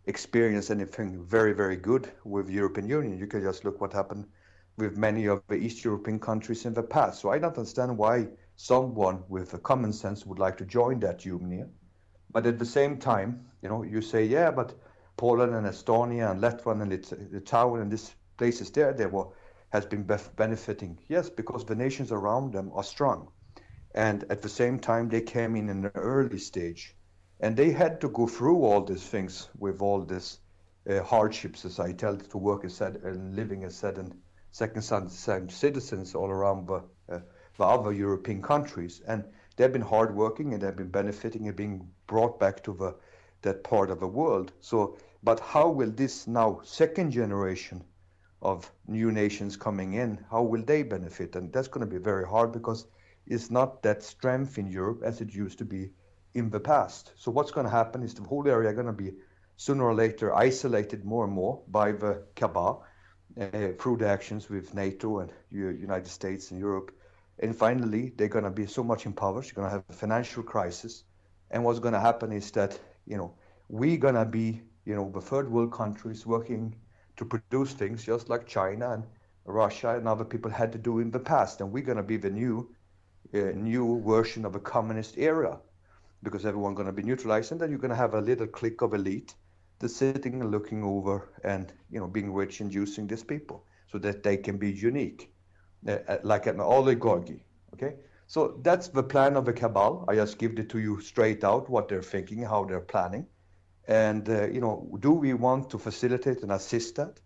experience anything very, very good with the European Union. You can just look what happened with many of the East European countries in the past. So I don't understand why someone with a common sense would like to join that union. But at the same time, you say, yeah, but Poland and Estonia and Latvia and Litauen and these places there, has been benefiting. Yes, because the nations around them are strong. And at the same time, they came in an early stage. And they had to go through all these things with all these hardships, as I tell, to work as said and living as said and second-son citizens all around the other European countries. And they've been hardworking and they've been benefiting and being brought back to that part of the world. So, but how will this now second generation of new nations coming in, how will they benefit? And that's going to be very hard because it's not that strength in Europe as it used to be in the past. So what's going to happen is the whole area going to be sooner or later isolated more and more by the cabal through the actions with NATO and United States and Europe. And finally, they're going to be so much impoverished, you're going to have a financial crisis. And what's going to happen is that, we're going to be, the third world countries working to produce things just like China and Russia and other people had to do in the past. And we're going to be the new version of a communist era because everyone's going to be neutralized. And then you're going to have a little clique of elite that's sitting and looking over and, being rich and using these people so that they can be unique, like an oligarchy. Okay. So that's the plan of the cabal. I just give it to you straight out, what they're thinking, how they're planning. And, do we want to facilitate and assist that?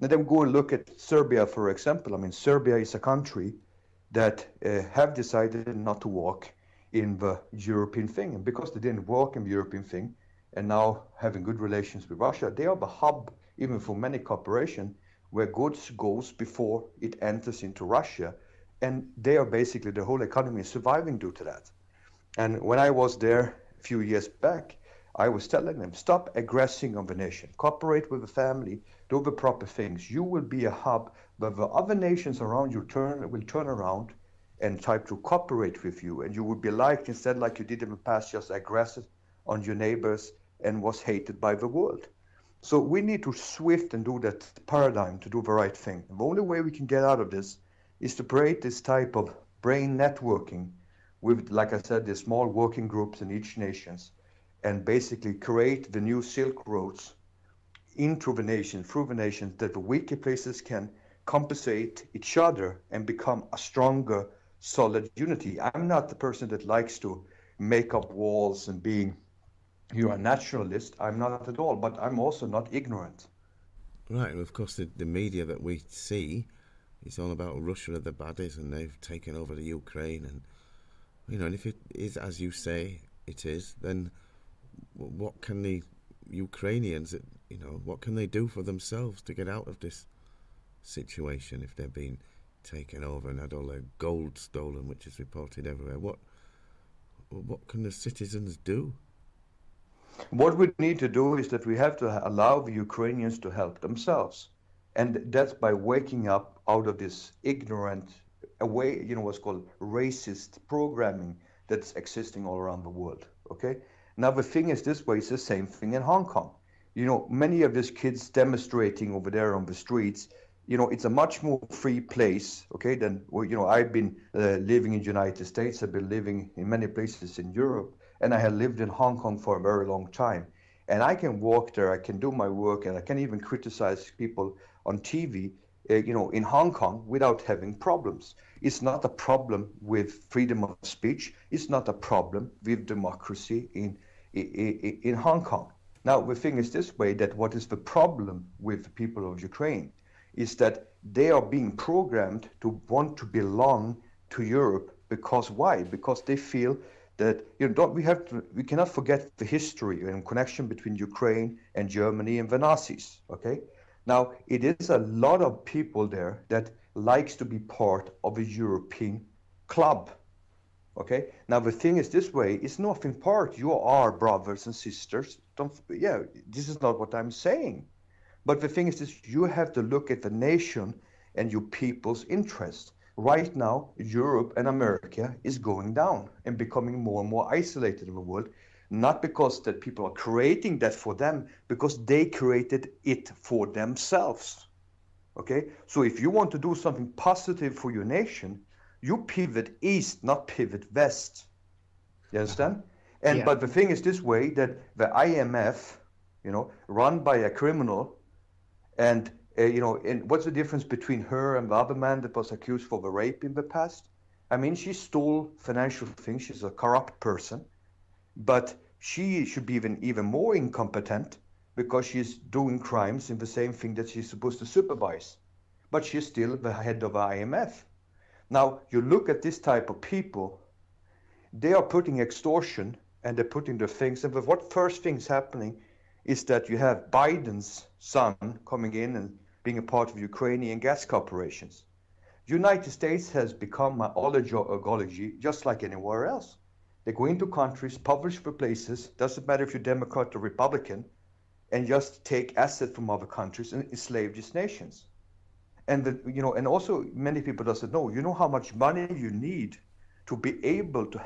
And then go and look at Serbia, for example. I mean, Serbia is a country that have decided not to walk in the European thing. And because they didn't walk in the European thing and now having good relations with Russia, they are the hub, even for many corporations, where goods goes before it enters into Russia. And they are basically, the whole economy is surviving due to that. And when I was there a few years back, I was telling them, stop aggressing on the nation, cooperate with the family, do the proper things. You will be a hub, but the other nations around you will turn around and try to cooperate with you. And you will be liked instead, like you did in the past, just aggressive on your neighbors and was hated by the world. So we need to swift and do that paradigm to do the right thing. And the only way we can get out of this is to create this type of brain networking with, like I said, the small working groups in each nations, and basically create the new Silk Roads into the nation, through the nation, that the weaker places can compensate each other and become a stronger, solid unity. I'm not the person that likes to make up walls and being, a naturalist. I'm not at all, but I'm also not ignorant. Right, and of course the media that we see, it's all about Russia are the baddies and they've taken over the Ukraine, and and if it is as you say it is, then what can the Ukrainians, what can they do for themselves to get out of this situation if they're being taken over and had all their gold stolen, which is reported everywhere? What can the citizens do? What we need to do is that we have to allow the Ukrainians to help themselves. And that's by waking up out of this ignorant, away, what's called racist programming that's existing all around the world. Okay? Now, the thing is this way, it's the same thing in Hong Kong. Many of these kids demonstrating over there on the streets, it's a much more free place, okay, than, I've been living in the United States, I've been living in many places in Europe, and I have lived in Hong Kong for a very long time. And I can walk there, I can do my work, and I can even criticize people on TV, in Hong Kong without having problems. It's not a problem with freedom of speech. It's not a problem with democracy in Hong Kong. Now, the thing is this way, that what is the problem with the people of Ukraine is that they are being programmed to want to belong to Europe. Because why? Because they feel that we cannot forget the history and connection between Ukraine and Germany and the Nazis. Okay, now it is a lot of people there that likes to be part of a European club. Okay, now the thing is this way: it's nothing part. You are brothers and sisters. This is not what I'm saying. But the thing is this, you have to look at the nation and your people's interest. Right now, Europe and America is going down and becoming more and more isolated in the world, not because that people are creating that for them, because they created it for themselves. Okay? So if you want to do something positive for your nation, you pivot east, not pivot west. You understand? And Yeah. but the thing is this way that the IMF, run by a criminal, and and what's the difference between her and the other man that was accused for the rape in the past? I mean, she stole financial things. She's a corrupt person, but she should be even more incompetent because she's doing crimes in the same thing that she's supposed to supervise. But she's still the head of the IMF. Now, you look at this type of people, they are putting extortion and they're putting the things. And what first thing's happening is that you have Biden's son coming in and being a part of Ukrainian gas corporations. United States has become an oligarchy just like anywhere else. They go into countries, publish for places, doesn't matter if you're Democrat or Republican, and just take assets from other countries and enslave these nations. And and also many people doesn't know. You know how much money you need to be able to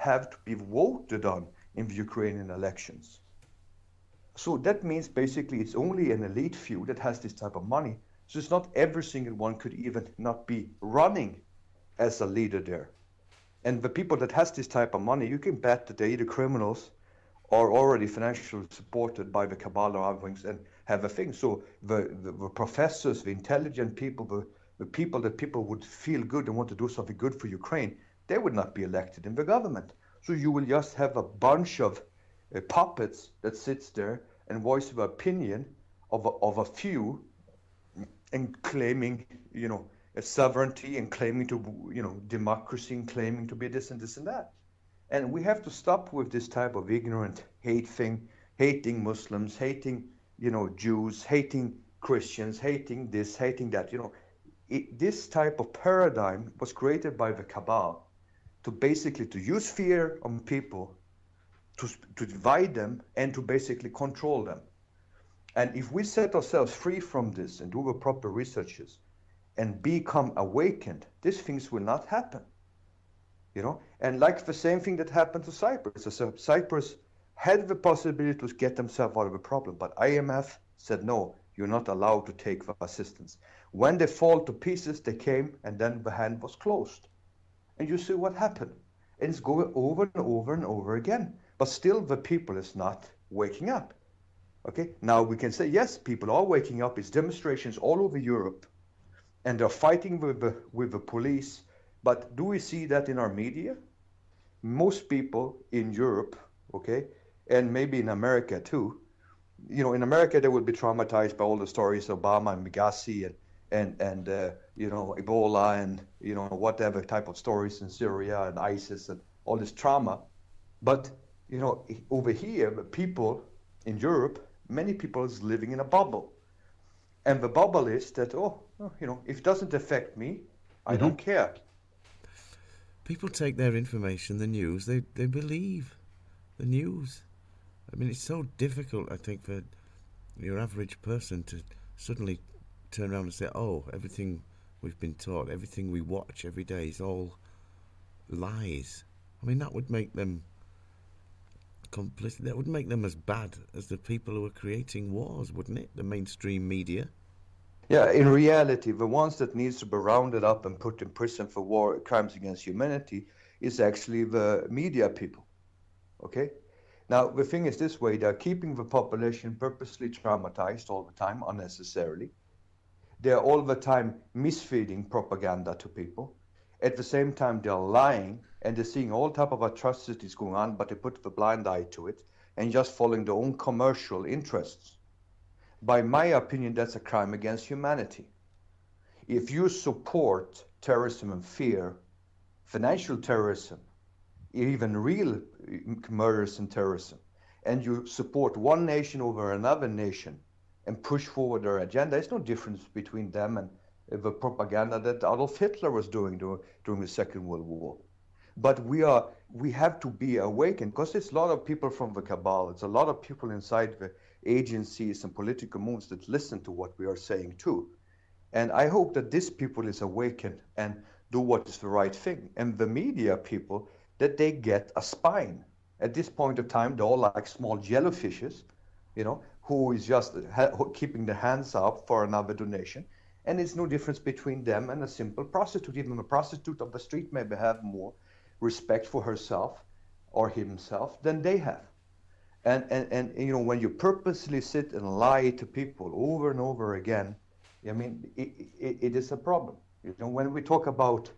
be voted on in the Ukrainian elections. So that means basically it's only an elite few that has this type of money. So it's not every single one could even not be running as a leader there. And the people that has this type of money, you can bet that they're either criminals or already financially supported by the cabal or other things and have a thing. So the professors, the intelligent people, the people that people would feel good and want to do something good for Ukraine, they would not be elected in the government. So you will just have a bunch of puppets that sits there and voice the opinion of a few and claiming, a sovereignty and claiming to, democracy and claiming to be this and this and that. And we have to stop with this type of ignorant hate thing, hating Muslims, hating, Jews, hating Christians, hating this, hating that. This type of paradigm was created by the cabal to basically to use fear on people, to divide them and to basically control them. And if we set ourselves free from this and do the proper researches and become awakened, these things will not happen. And like the same thing that happened to Cyprus. So Cyprus had the possibility to get themselves out of the problem, but IMF said, no, you're not allowed to take the assistance. When they fall to pieces, they came and then the hand was closed. And you see what happened. And it's going over and over and over again. But still the people is not waking up. Okay, now we can say, yes, people are waking up. It's demonstrations all over Europe. And they're fighting with the police. But do we see that in our media? Most people in Europe, okay, and maybe in America too, in America they will be traumatized by all the stories of Obama and Benghazi and Ebola and whatever type of stories in Syria and ISIS and all this trauma. But over here, the people in Europe, many people is living in a bubble, and the bubble is that if it doesn't affect me, I don't care. People take their information, the news, they believe the news. I mean, it's so difficult, I think, for your average person to suddenly turn around and say, oh, everything we've been taught, everything we watch every day is all lies. I mean, that would make them complicit. That would make them as bad as the people who are creating wars, wouldn't it? The mainstream media. Yeah, in reality, the ones that needs to be rounded up and put in prison for war crimes against humanity is actually the media people. Okay? Now, the thing is this way, they're keeping the population purposely traumatized all the time, unnecessarily. They're all the time misfeeding propaganda to people. At the same time, they're lying and they're seeing all type of atrocities going on, but they put the blind eye to it and just following their own commercial interests. By my opinion, that's a crime against humanity. If you support terrorism and fear, financial terrorism, even real murders and terrorism, and you support one nation over another nation and push forward their agenda, there's no difference between them and the propaganda that Adolf Hitler was doing during the Second World War. But we have to be awakened, because it's a lot of people from the cabal, it's a lot of people inside agencies and political movements that listen to what we are saying too. And I hope that this people is awakened and do what is the right thing. And the media people, that they get a spine. At this point of time, they're all like small jellyfishes, who is just keeping their hands up for another donation. And it's no difference between them and a simple prostitute. Even a prostitute of the street maybe have more respect for herself or himself than they have. And when you purposely sit and lie to people over and over again, I mean, it is a problem. When we talk about,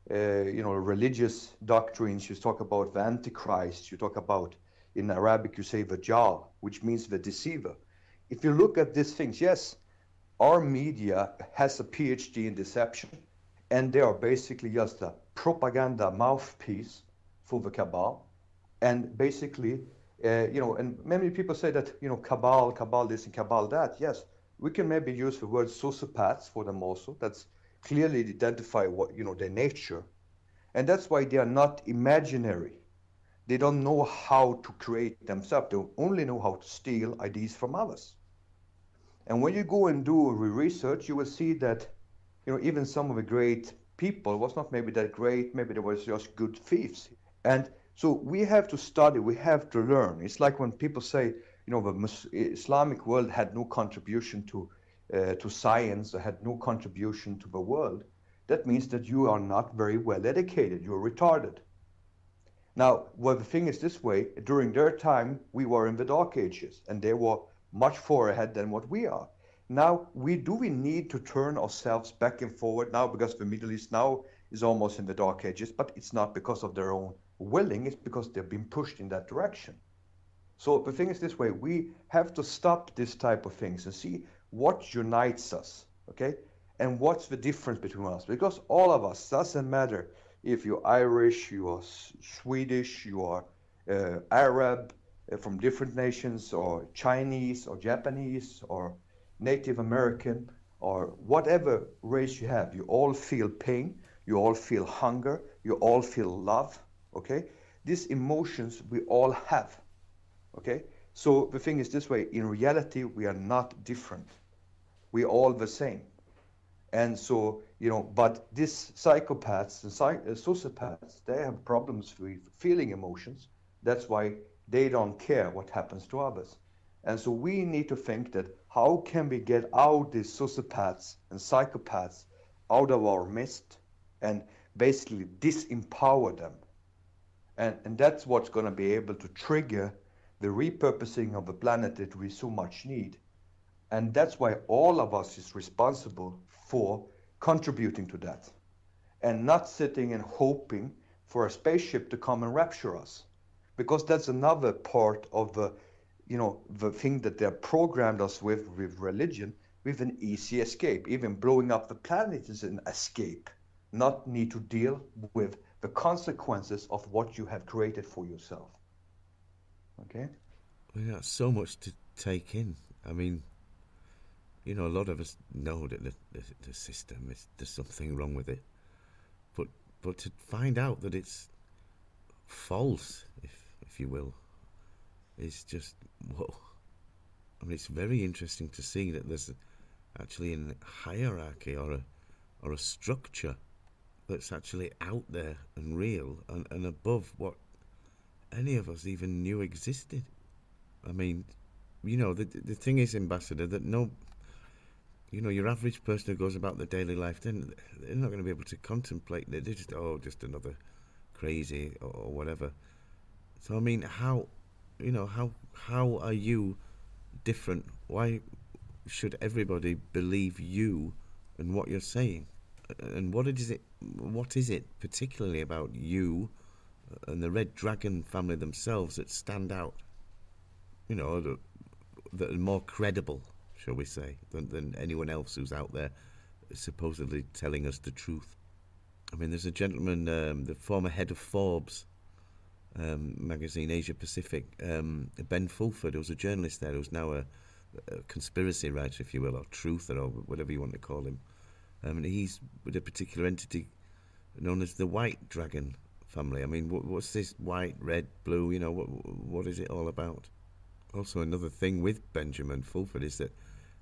religious doctrines, you talk about the Antichrist, you talk about, in Arabic, you say Dajjal, which means the deceiver. If you look at these things, yes, our media has a PhD in deception, and they are basically just a propaganda mouthpiece for the cabal. And basically, and many people say that, cabal this and cabal that. Yes, we can maybe use the word sociopaths for them also. That's clearly identify what, their nature. And that's why they are not imaginary. They don't know how to create themselves. They only know how to steal ideas from others. And when you go and do research, you will see that, even some of the great people was not maybe that great. Maybe they was just good thieves. And so we have to study, we have to learn. It's like when people say, the Islamic world had no contribution to science, or had no contribution to the world. That means that you are not very well educated, you're retarded. Now, well, the thing is this way, during their time, we were in the Dark Ages, and they were much far ahead than what we are. Now, we need to turn ourselves back and forward now, because the Middle East now is almost in the Dark Ages, but it's not because of their own willing, it's because they've been pushed in that direction. So the thing is this way, we have to stop this type of things and see what unites us, okay? And what's the difference between us? Because all of us, doesn't matter if you're Irish, you are Swedish, you are Arab, from different nations, or Chinese, or Japanese, or Native American, or whatever race you have, you all feel pain, you all feel hunger, you all feel love, okay? These emotions we all have, okay? So the thing is this way, in reality, we are not different. We're all the same. And so, but these psychopaths and sociopaths, they have problems with feeling emotions. That's why they don't care what happens to others. And so we need to think that how can we get out these sociopaths and psychopaths out of our midst and basically disempower them. And that's what's going to be able to trigger the repurposing of the planet that we so much need. And that's why all of us is responsible for contributing to that, and not sitting and hoping for a spaceship to come and rapture us, because that's another part of the thing that they're programmed us with religion, with an easy escape. Even blowing up the planet is an escape, not need to deal with the consequences of what you have created for yourself. Okay? Well, that's so much to take in. I mean, a lot of us know that the system there's something wrong with it, but to find out that it's false, if you will, is just whoa. I mean, it's very interesting to see that there's actually a hierarchy or a structure that's actually out there and real and above what any of us even knew existed. I mean, the thing is, Ambassador, that your average person who goes about their daily life, then they're not going to be able to contemplate. They're just another crazy or whatever. So I mean, how are you different? Why should everybody believe you and what you're saying? And what is it particularly about you and the Red Dragon family themselves that stand out? That are more credible, shall we say, than anyone else who's out there supposedly telling us the truth. I mean, there's a gentleman, the former head of Forbes magazine, Asia Pacific, Ben Fulford, who was a journalist there, who's now a conspiracy writer, if you will, or truther, or whatever you want to call him. And he's with a particular entity known as the White Dragon family. I mean, what's this white, red, blue? What is it all about? Also, another thing with Benjamin Fulford is that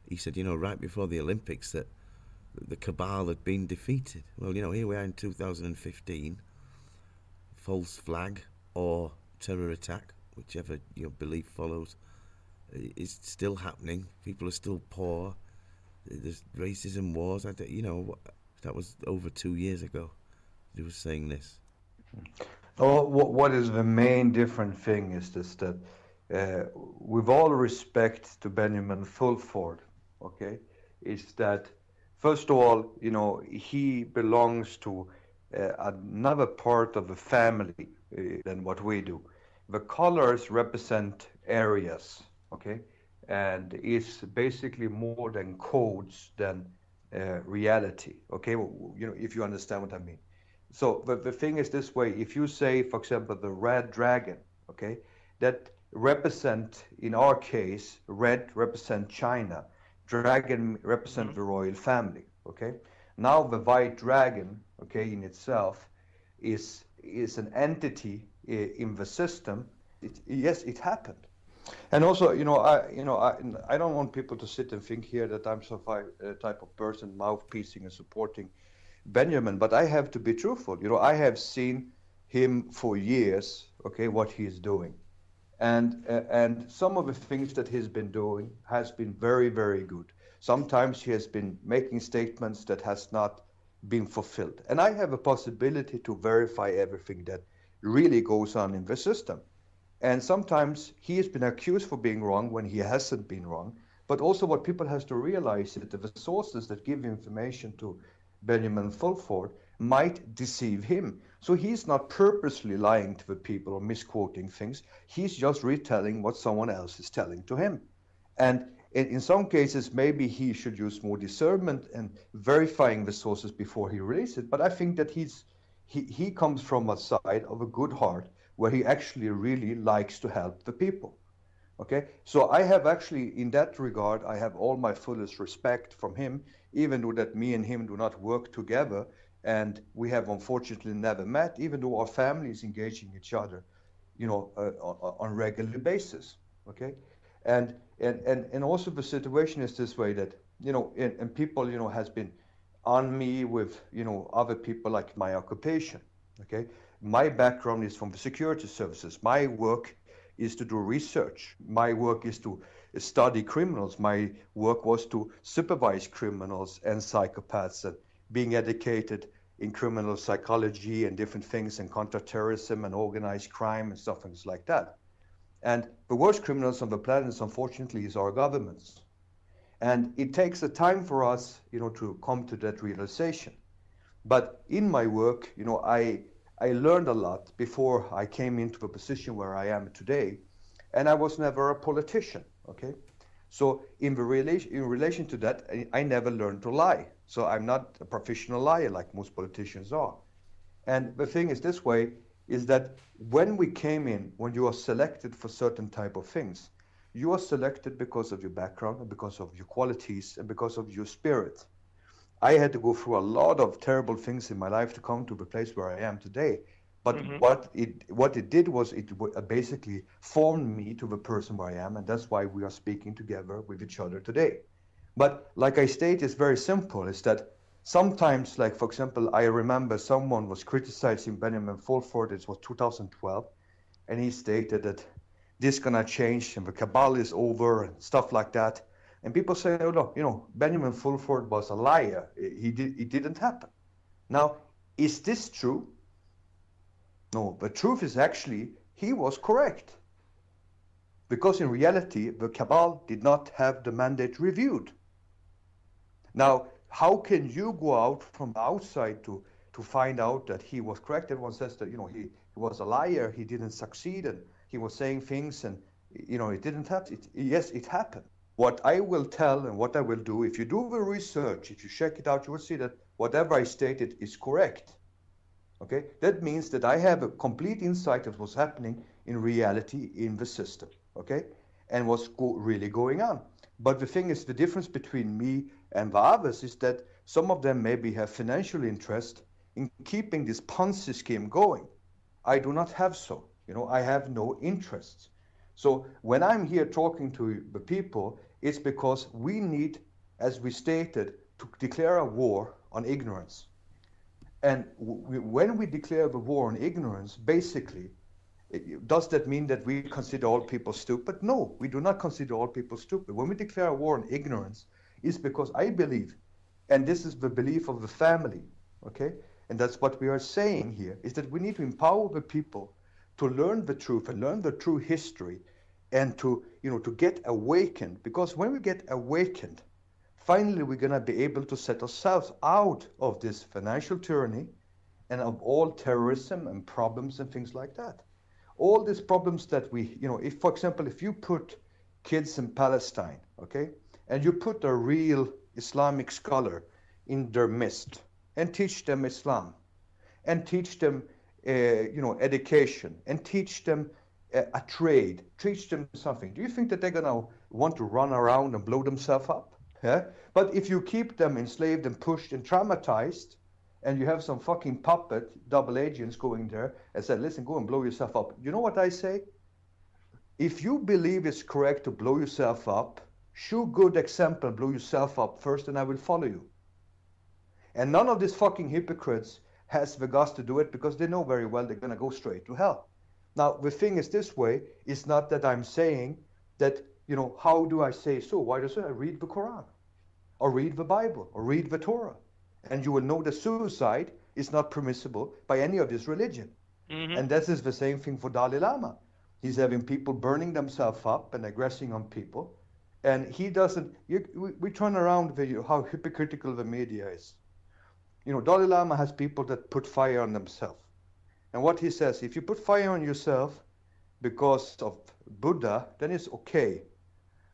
he said, right before the Olympics that the cabal had been defeated. Well, here we are in 2015, false flag or terror attack, whichever your belief follows, is still happening. People are still poor. There's racism, wars. That was over 2 years ago. He was saying this. Oh, what is the main different thing is this, that with all respect to Benjamin Fulford, okay, is that first of all, he belongs to another part of the family than what we do. The colors represent areas, okay, and is basically more than codes than reality, okay, if you understand what I mean. So the thing is this way, if you say, for example, the red dragon, okay, that represent, in our case, red represent China, dragon represent the royal family, okay. Now the white dragon, okay, in itself is an entity in the system. Yes, it happened. And also, I don't want people to sit and think here that I'm some type of person mouthpiecing and supporting Benjamin, but I have to be truthful. I have seen him for years, okay, what he's doing. And some of the things that he's been doing has been very, very good. Sometimes he has been making statements that has not been fulfilled. And I have a possibility to verify everything that really goes on in the system. And sometimes he has been accused for being wrong when he hasn't been wrong. But also what people has to realize is that the sources that give information to Benjamin Fulford might deceive him. So he's not purposely lying to the people or misquoting things. He's just retelling what someone else is telling to him. And in some cases, maybe he should use more discernment and verifying the sources before he releases it. But I think that he comes from a side of a good heart where he actually really likes to help the people. Okay, so I have actually, in that regard, I have all my fullest respect from him, even though that me and him do not work together, and we have unfortunately never met, even though our families engaging each other, on regular basis. Okay, and also the situation is this way that and people has been on me with other people like my occupation. Okay, my background is from the security services. My work is to do research. My work is to study criminals. My work was to supervise criminals and psychopaths and being educated in criminal psychology and different things and counterterrorism and organized crime and stuff things like that. And the worst criminals on the planet, unfortunately, is our governments. And it takes a time for us, to come to that realization. But in my work, I learned a lot before I came into the position where I am today, and I was never a politician, okay? So in relation to that, I never learned to lie. So I'm not a professional liar like most politicians are. And the thing is this way, is that when we came in, when you are selected for certain type of things, you are selected because of your background and because of your qualities and because of your spirit. I had to go through a lot of terrible things in my life to come to the place where I am today. But what it did was it basically formed me to the person where I am, and that's why we are speaking together with each other today. But like I state, it's very simple. Is that sometimes, like for example, I remember someone was criticizing Benjamin Fulford. It was 2012, and he stated that this gonna change and the cabal is over and stuff like that. And people say, oh, no, Benjamin Fulford was a liar. It didn't happen. Now, is this true? No, the truth is actually he was correct. Because in reality, the cabal did not have the mandate reviewed. Now, how can you go out from outside to find out that he was correct? Everyone says that, he was a liar, he didn't succeed, and he was saying things, and, it didn't happen. Yes, it happened. What I will tell and what I will do, if you do the research, if you check it out, you will see that whatever I stated is correct. Okay, that means that I have a complete insight of what's happening in reality in the system. Okay, and what's really going on. But the thing is, the difference between me and the others is that some of them maybe have financial interest in keeping this Ponzi scheme going. I do not have so. I have no interests. So when I'm here talking to the people, it's because we need, as we stated, to declare a war on ignorance. And when we declare the war on ignorance, basically, does that mean that we consider all people stupid? No, we do not consider all people stupid. When we declare a war on ignorance, it's because I believe, and this is the belief of the family, okay? And that's what we are saying here, is that we need to empower the people to learn the truth and learn the true history and to, to get awakened. Because when we get awakened, finally we're going to be able to set ourselves out of this financial tyranny and of all terrorism and problems and things like that. All these problems that we, if, for example, if you put kids in Palestine, okay, and you put a real Islamic scholar in their midst and teach them Islam and teach them, education and teach them a trade, teach them something, do you think that they're going to want to run around and blow themselves up? Yeah? But if you keep them enslaved and pushed and traumatized, and you have some fucking puppet double agents going there and said, listen, go and blow yourself up. You know what I say? If you believe it's correct to blow yourself up, show good example, blow yourself up first, and I will follow you. And none of these fucking hypocrites has the guts to do it because they know very well they're going to go straight to hell. Now, the thing is this way, it's not that I'm saying that, how do I say so? Why does I read the Quran? Or read the Bible? Or read the Torah? And you will know that suicide is not permissible by any of this religion. Mm-hmm. And this is the same thing for Dalai Lama. He's having people burning themselves up and aggressing on people. And he doesn't, we turn around how hypocritical the media is. Dalai Lama has people that put fire on themselves. And what he says, if you put fire on yourself because of Buddha, then it's okay.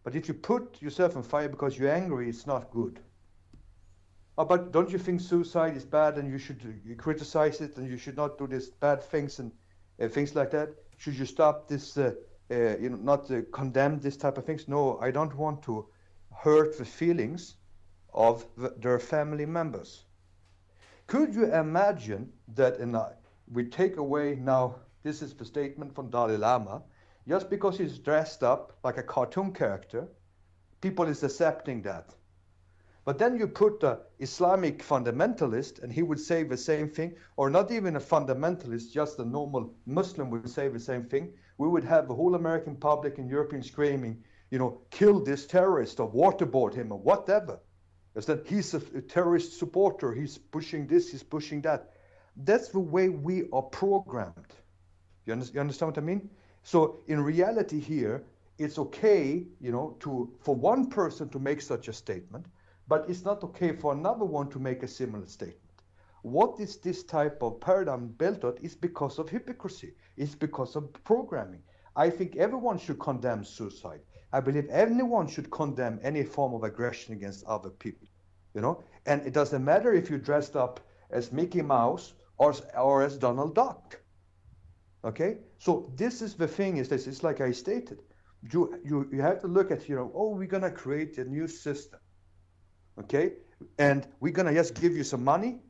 But if you put yourself on fire because you're angry, it's not good. Oh, but don't you think suicide is bad and you should criticize it and you should not do these bad things and things like that? Should you stop this, not condemn this type of things? No, I don't want to hurt the feelings of their family members. Could you imagine that we take away now, this is the statement from Dalai Lama, just because he's dressed up like a cartoon character, people is accepting that. But then you put the Islamic fundamentalist and he would say the same thing, or not even a fundamentalist, just a normal Muslim would say the same thing. We would have the whole American public and Europeans screaming, kill this terrorist or waterboard him or whatever. Is that he's a terrorist supporter, he's pushing this, he's pushing that. That's the way we are programmed. You understand what I mean? So in reality here, it's okay, for one person to make such a statement, but it's not okay for another one to make a similar statement. What is this type of paradigm built on is because of hypocrisy. It's because of programming. I think everyone should condemn suicide. I believe anyone should condemn any form of aggression against other people, And it doesn't matter if you're dressed up as Mickey Mouse or as Donald Duck. Okay? So this is the thing, is this, it's like I stated. You have to look at, we're going to create a new system. Okay? And we're going to just give you some money.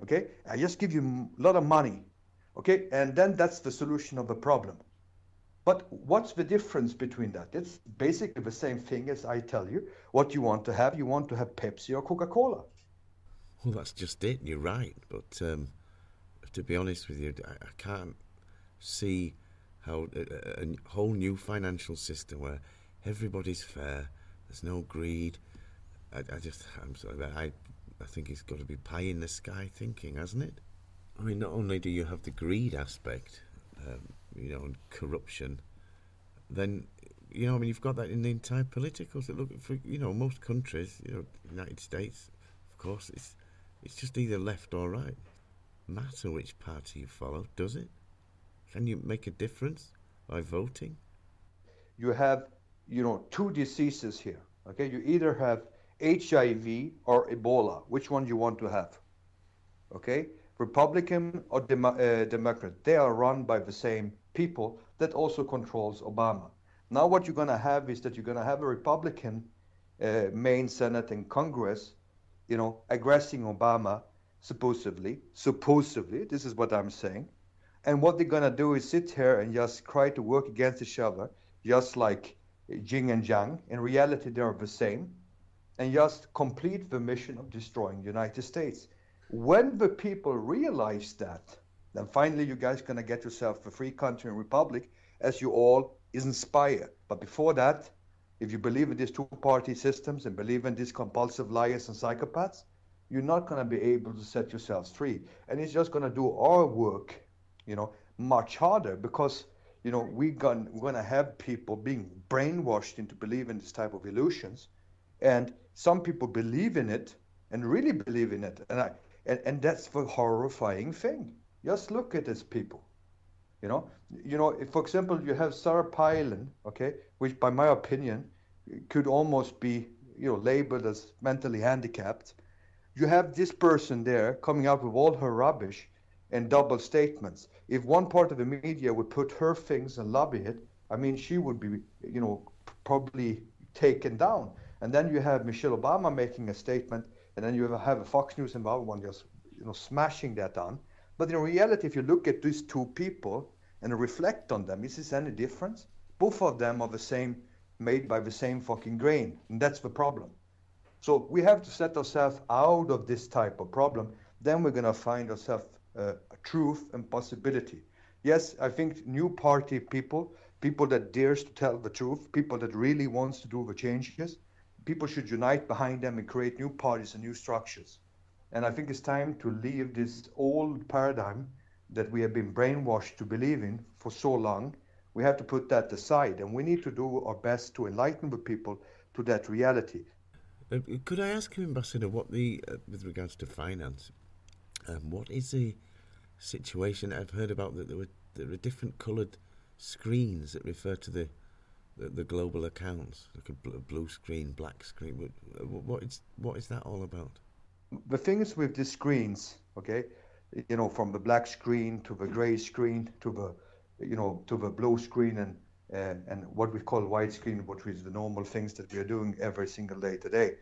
Okay? I just give you a lot of money. Okay? And then that's the solution of the problem. But what's the difference between that? It's basically the same thing as I tell you. What you want to have Pepsi or Coca-Cola. Well, that's just it. You're right. But to be honest with you, I can't see how a whole new financial system where everybody's fair, there's no greed. I'm sorry, I think it's got to be pie in the sky thinking, hasn't it? I mean, not only do you have the greed aspect, and corruption, then, you've got that in the entire political. So look, for, most countries, United States, of course, it's just either left or right. Matter which party you follow, does it? Can you make a difference by voting? You have, two diseases here, okay? You either have HIV or Ebola. Which one you want to have, okay? Republican or Democrat, they are run by the same people that also controls Obama. Now what you're going to have is that you're going to have a Republican main Senate and Congress, aggressing Obama, supposedly, this is what I'm saying. And what they're going to do is sit here and just try to work against each other, just like yin and yang. In reality, they are the same, and just complete the mission of destroying the United States. When the people realize that, then finally you guys gonna get yourself a free country and republic as you all is inspired. But before that, if you believe in these two-party systems and believe in these compulsive liars and psychopaths, you're not gonna be able to set yourselves free. And it's just gonna do our work, much harder because we're gonna have people being brainwashed into believing this type of illusions, and some people believe in it and really believe in it, and that's the horrifying thing. Just look at these people. If, for example, you have Sarah Palin, okay, which by my opinion could almost be labeled as mentally handicapped. You have this person there coming out with all her rubbish and double statements. If one part of the media would put her things and lobby it, I mean, she would be, probably taken down. And then you have Michelle Obama making a statement, and then you have a Fox News and one just, smashing that on. But in reality, if you look at these two people and reflect on them, is this any difference? Both of them are the same, made by the same fucking grain, and that's the problem. So we have to set ourselves out of this type of problem. Then we're gonna find ourselves a truth and possibility. Yes, I think new party people that dares to tell the truth, people that really wants to do the changes, people should unite behind them and create new parties and new structures. And I think it's time to leave this old paradigm that we have been brainwashed to believe in for so long. We have to put that aside, and we need to do our best to enlighten the people to that reality. Could I ask you, Ambassador, what with regards to finance, what is the situation? I've heard about that there are different coloured screens that refer to the global accounts, like a blue screen, black screen. What is that all about? The thing is with the screens, okay, from the black screen to the gray screen to the blue screen and what we call white screen, which is the normal things that we are doing every single day today.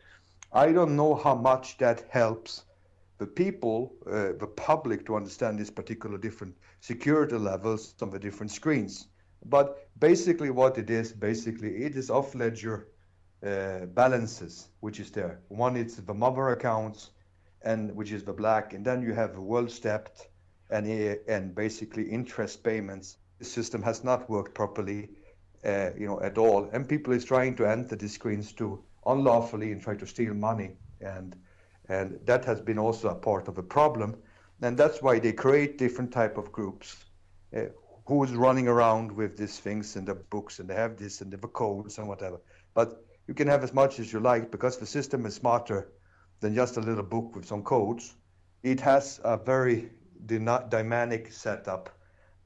I don't know how much that helps the people, the public, to understand these particular different security levels on the different screens. But basically what it is, it is off-ledger balances, which is there. One is the mother accounts, and which is the black, and then you have the world stepped and basically interest payments. The system has not worked properly, at all, and people is trying to enter the screens to unlawfully and try to steal money, and that has been also a part of the problem, and that's why they create different type of groups who is running around with these things and the books, and they have this and the codes and whatever. But you can have as much as you like, because the system is smarter than just a little book with some codes. It has a very dynamic setup,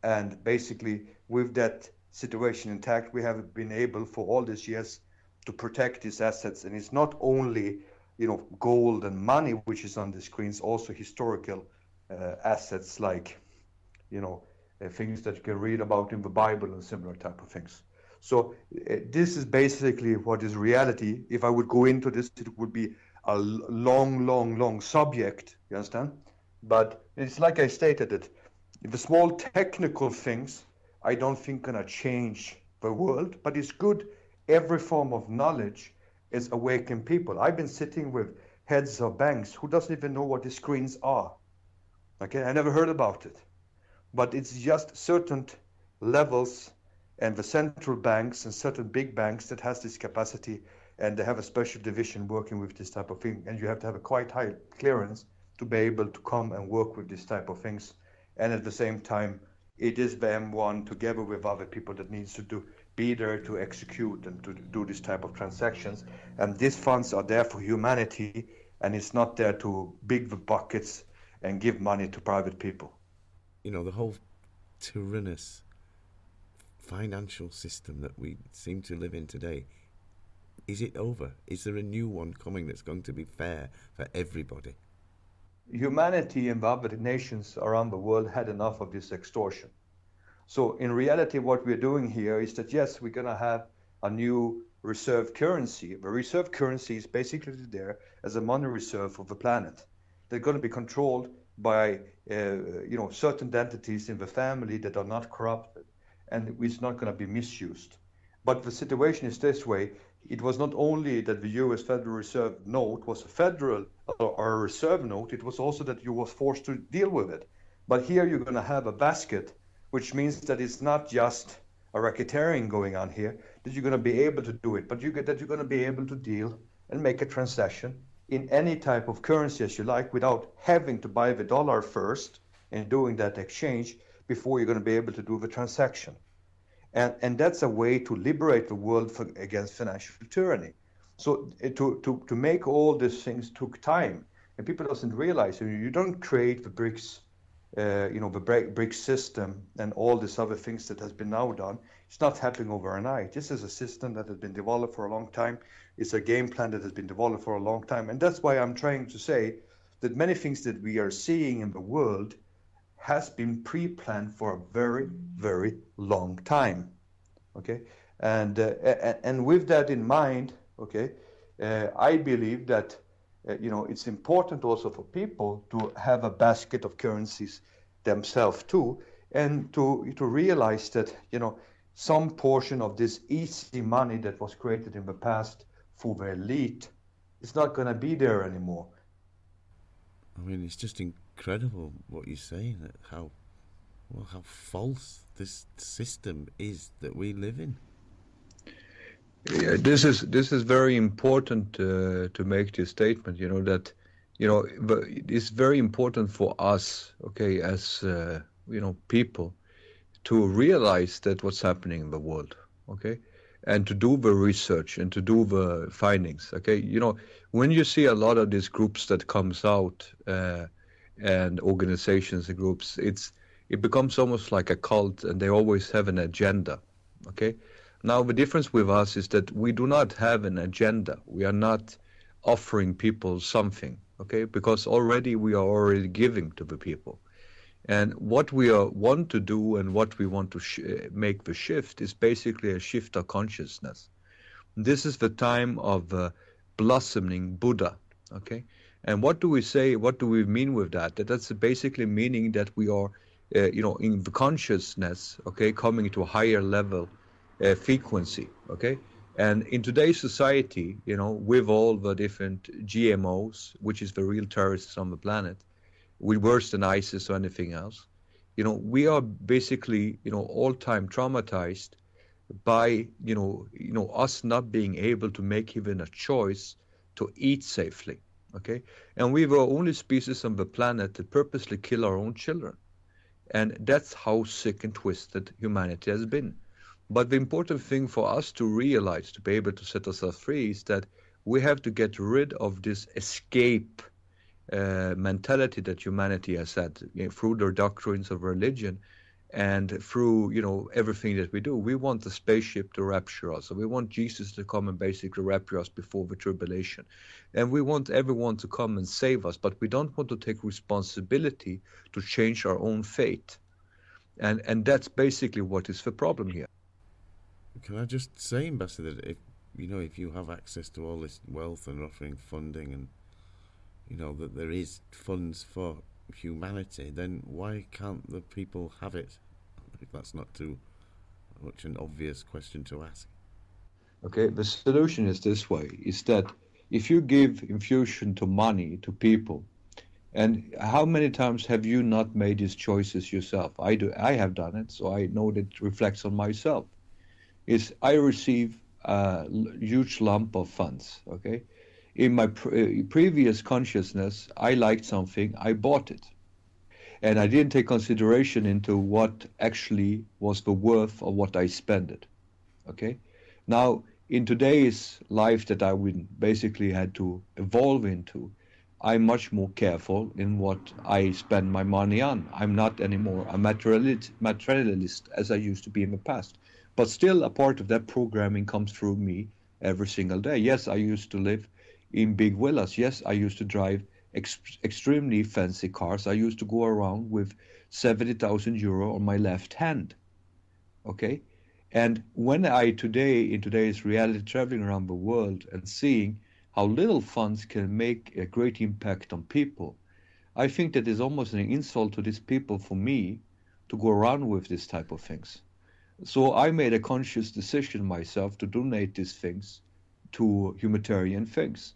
and basically with that situation intact, we have been able for all these years to protect these assets. And it's not only gold and money which is on the screens, also historical assets like things that you can read about in the Bible and similar type of things. So this is basically what is reality. If I would go into this, it would be a long subject, you understand? But it's like I stated it, the small technical things I don't think gonna change the world, but it's good. Every form of knowledge is awakening people. I've been sitting with heads of banks who doesn't even know what the screens are. Okay, I never heard about it. But it's just certain levels and the central banks and certain big banks that has this capacity, and they have a special division working with this type of thing. And you have to have a quite high clearance to be able to come and work with this type of things. And at the same time, it is the M1 together with other people that needs to be there to execute and to do this type of transactions. And these funds are there for humanity, and it's not there to big the buckets and give money to private people. The whole tyrannous financial system that we seem to live in today, is it over? Is there a new one coming that's going to be fair for everybody? Humanity and the other nations around the world had enough of this extortion. So in reality, what we're doing here is that, yes, we're going to have a new reserve currency. The reserve currency is basically there as a money reserve for the planet. They're going to be controlled by certain entities in the family that are not corrupted, and it's not going to be misused. But the situation is this way. It was not only that the US Federal Reserve note was a federal or a reserve note, it was also that you were forced to deal with it. But here you're going to have a basket, which means that it's not just a racketeering going on here, that you're going to be able to do it, but that you're going to be able to deal and make a transaction in any type of currency as you like without having to buy the dollar first and doing that exchange before you're going to be able to do the transaction. And that's a way to liberate the world against financial tyranny. So to make all these things took time, and people doesn't realize you don't create the BRICS, the BRICS system and all these other things that has been now done. It's not happening overnight. This is a system that has been developed for a long time. It's a game plan that has been developed for a long time, and that's why I'm trying to say that many things that we are seeing in the world has been pre-planned for a very, very long time. Okay, and with that in mind, okay, I believe that it's important also for people to have a basket of currencies themselves too, and to realize that some portion of this easy money that was created in the past for the elite is not going to be there anymore. I mean, it's just incredible what you're saying. How false this system is that we live in. Yeah, this is very important to make this statement. That it's very important for us, okay, as people, to realize that what's happening in the world, okay, and to do the research and to do the findings, okay. When you see a lot of these groups that comes out and organizations and groups, it becomes almost like a cult, and they always have an agenda, okay. Now, the difference with us is that we do not have an agenda. We are not offering people something, okay, because we are already giving to the people. And what we want to do and what we want to make the shift is basically a shift of consciousness. This is the time of blossoming Buddha, okay? And what do we say, what do we mean with that? That's basically meaning that we are, in the consciousness, okay, coming to a higher level frequency, okay? And in today's society, with all the different GMOs, which is the real terrorists on the planet, with worse than ISIS or anything else, we are basically, all time traumatized by, us not being able to make even a choice to eat safely, okay? And we were only species on the planet that purposely kill our own children. And that's how sick and twisted humanity has been. But the important thing for us to realize, to be able to set ourselves free, is that we have to get rid of this escape mentality that humanity has had through their doctrines of religion and through everything that we do. We want the spaceship to rapture us, and we want Jesus to come and basically rapture us before the tribulation, and we want everyone to come and save us, but we don't want to take responsibility to change our own fate, and that's basically what is the problem here. Can I just say, Ambassador, if you have access to all this wealth and offering funding, and that there is funds for humanity, then why can't the people have it? If that's not too much an obvious question to ask. Okay, the solution is this way, is that if you give infusion to money to people, and how many times have you not made these choices yourself? I have done it, so I know that it reflects on myself. Is I receive a huge lump of funds, okay? In my previous consciousness, I liked something, I bought it. And I didn't take consideration into what actually was the worth of what I spent it, okay? Now, in today's life that I basically had to evolve into, I'm much more careful in what I spend my money on. I'm not anymore a materialist as I used to be in the past. But still, a part of that programming comes through me every single day. Yes, I used to live in big villas. Yes, I used to drive extremely fancy cars. I used to go around with 70,000 euro on my left hand. Okay? And when in today's reality, traveling around the world and seeing how little funds can make a great impact on people, I think that is almost an insult to these people for me to go around with this type of things. So I made a conscious decision myself to donate these things to humanitarian things.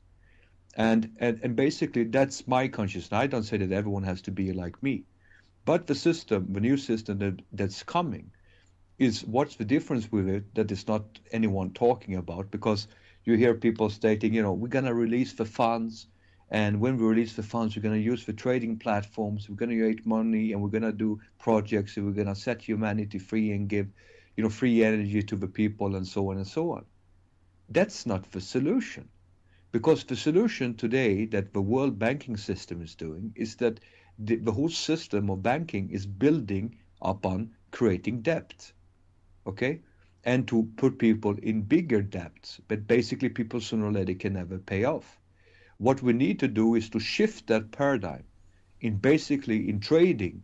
And basically that's my consciousness. I don't say that everyone has to be like me. But the system, the new system that's coming, is what's the difference with it that is not anyone talking about? Because you hear people stating, we're going to release the funds, and when we release the funds, we're going to use the trading platforms, we're going to create money, and we're going to do projects, and we're going to set humanity free and give, free energy to the people, and so on and so on. That's not the solution. Because the solution today that the world banking system is doing is that the whole system of banking is building upon creating debt, okay? And to put people in bigger debts, but basically people sooner or later can never pay off. What we need to do is to shift that paradigm in trading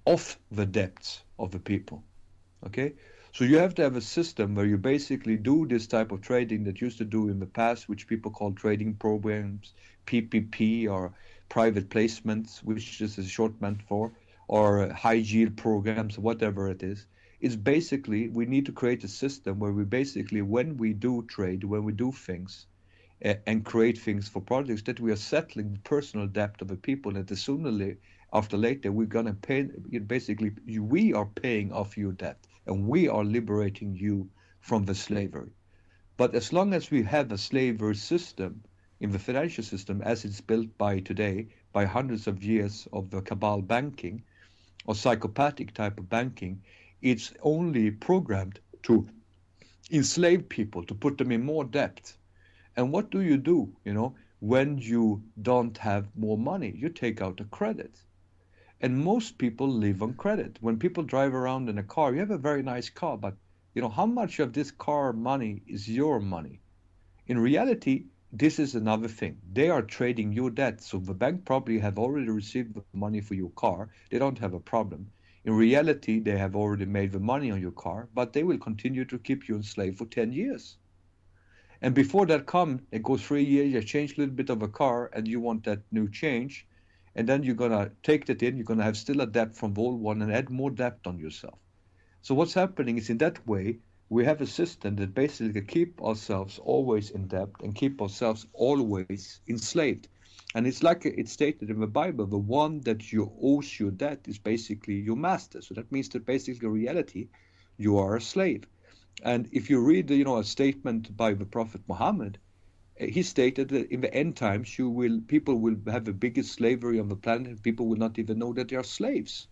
off the debts of the people, okay? So you have to have a system where you basically do this type of trading that used to do in the past, which people call trading programs, PPP, or private placements, which this is shorthand for, or high yield programs, whatever it is. It's basically we need to create a system where we basically, when we do trade, when we do things, and create things for projects, that we are settling the personal debt of the people, and sooner after later we're going to pay. Basically, we are paying off your debt, and we are liberating you from the slavery. But as long as we have a slavery system in the financial system as it's built by today, by hundreds of years of the cabal banking or psychopathic type of banking, it's only programmed to enslave people, to put them in more debt. And what do, when you don't have more money? You take out a credit. And most people live on credit. When people drive around in a car, you have a very nice car, but how much of this car money is your money? In reality, this is another thing. They are trading your debt. So the bank probably have already received the money for your car. They don't have a problem. In reality, they have already made the money on your car, but they will continue to keep you enslaved for 10 years. And before that comes, it goes 3 years, you change a little bit of a car and you want that new change. And then you're going to take that in, you're going to have still a debt from the old one and add more debt on yourself. So what's happening is in that way, we have a system that basically keep ourselves always in debt and keep ourselves always enslaved. And it's like it's stated in the Bible, the one that you owes your debt is basically your master. So that means that basically in reality, you are a slave. And if you read, a statement by the Prophet Muhammad, he stated that in the end times, people will have the biggest slavery on the planet, and people will not even know that they are slaves.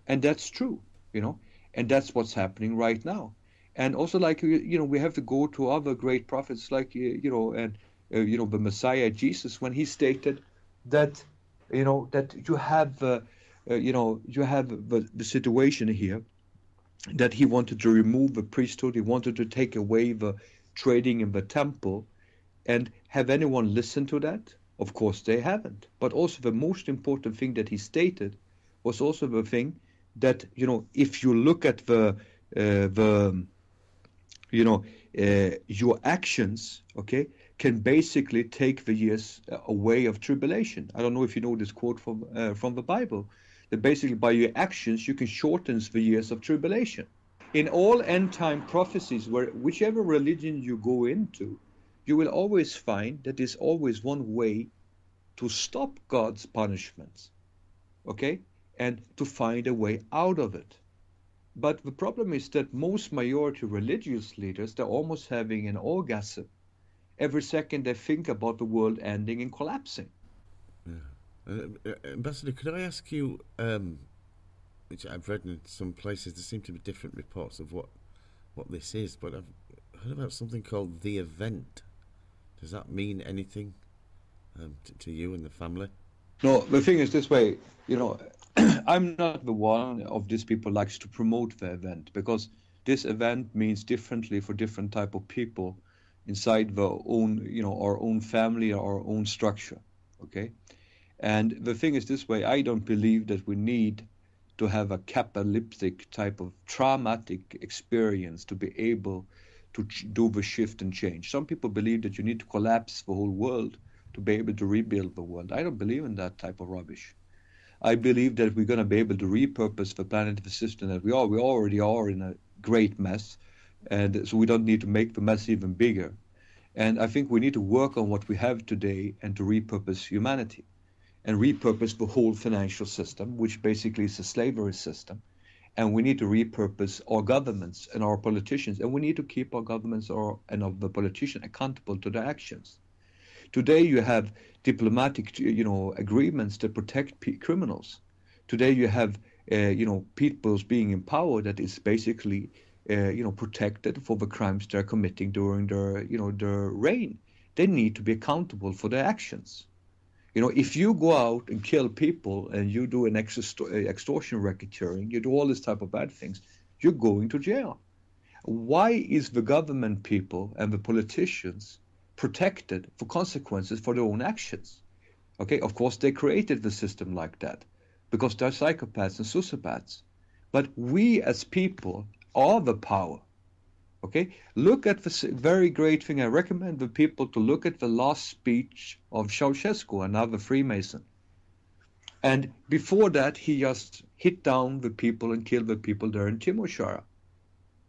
And that's true, and that's what's happening right now. And also, like, we have to go to other great prophets, like, the Messiah Jesus, when he stated that, that you have, you have the situation here that he wanted to remove the priesthood, he wanted to take away the trading in the temple. And have anyone listened to that? Of course they haven't. But also the most important thing that he stated was also the thing that, if you look at your actions, okay, can basically take the years away of tribulation. I don't know if you know this quote from the Bible, that basically by your actions you can shorten the years of tribulation. In all end time prophecies, whichever religion you go into, you will always find that there's always one way to stop God's punishments, okay, and to find a way out of it. But the problem is that most majority religious leaders, they're almost having an orgasm every second they think about the world ending and collapsing. Ambassador, could I ask you, which I've read in some places, there seem to be different reports of what this is, but I've heard about something called the event. Does that mean anything to you and the family? No, the thing is this way, I'm not the one of these people likes to promote the event, because this event means differently for different type of people inside the own, our own family, our own structure, okay? And the thing is this way, I don't believe that we need to have a catalytic type of traumatic experience to be able to do the shift and change. Some people believe that you need to collapse the whole world to be able to rebuild the world. I don't believe in that type of rubbish. I believe that we're going to be able to repurpose the planet, the system that we are. We already are in a great mess, and so we don't need to make the mess even bigger. And I think we need to work on what we have today and to repurpose humanity and repurpose the whole financial system, which basically is a slavery system. And we need to repurpose our governments and our politicians, and we need to keep our governments and of the politicians accountable to their actions. Today you have diplomatic, agreements that protect criminals. Today you have, peoples being in power that is basically, protected for the crimes they're committing during their reign. They need to be accountable for their actions. If you go out and kill people and you do an extortion racketeering, you do all this type of bad things, you're going to jail. Why is the government people and the politicians protected for consequences for their own actions? Okay, of course they created the system like that because they're psychopaths and sociopaths. But we as people are the power. Okay, look at the very great thing. I recommend the people to look at the last speech of Ceausescu, another Freemason. And before that, he just hit down the people and killed the people there in Timisoara.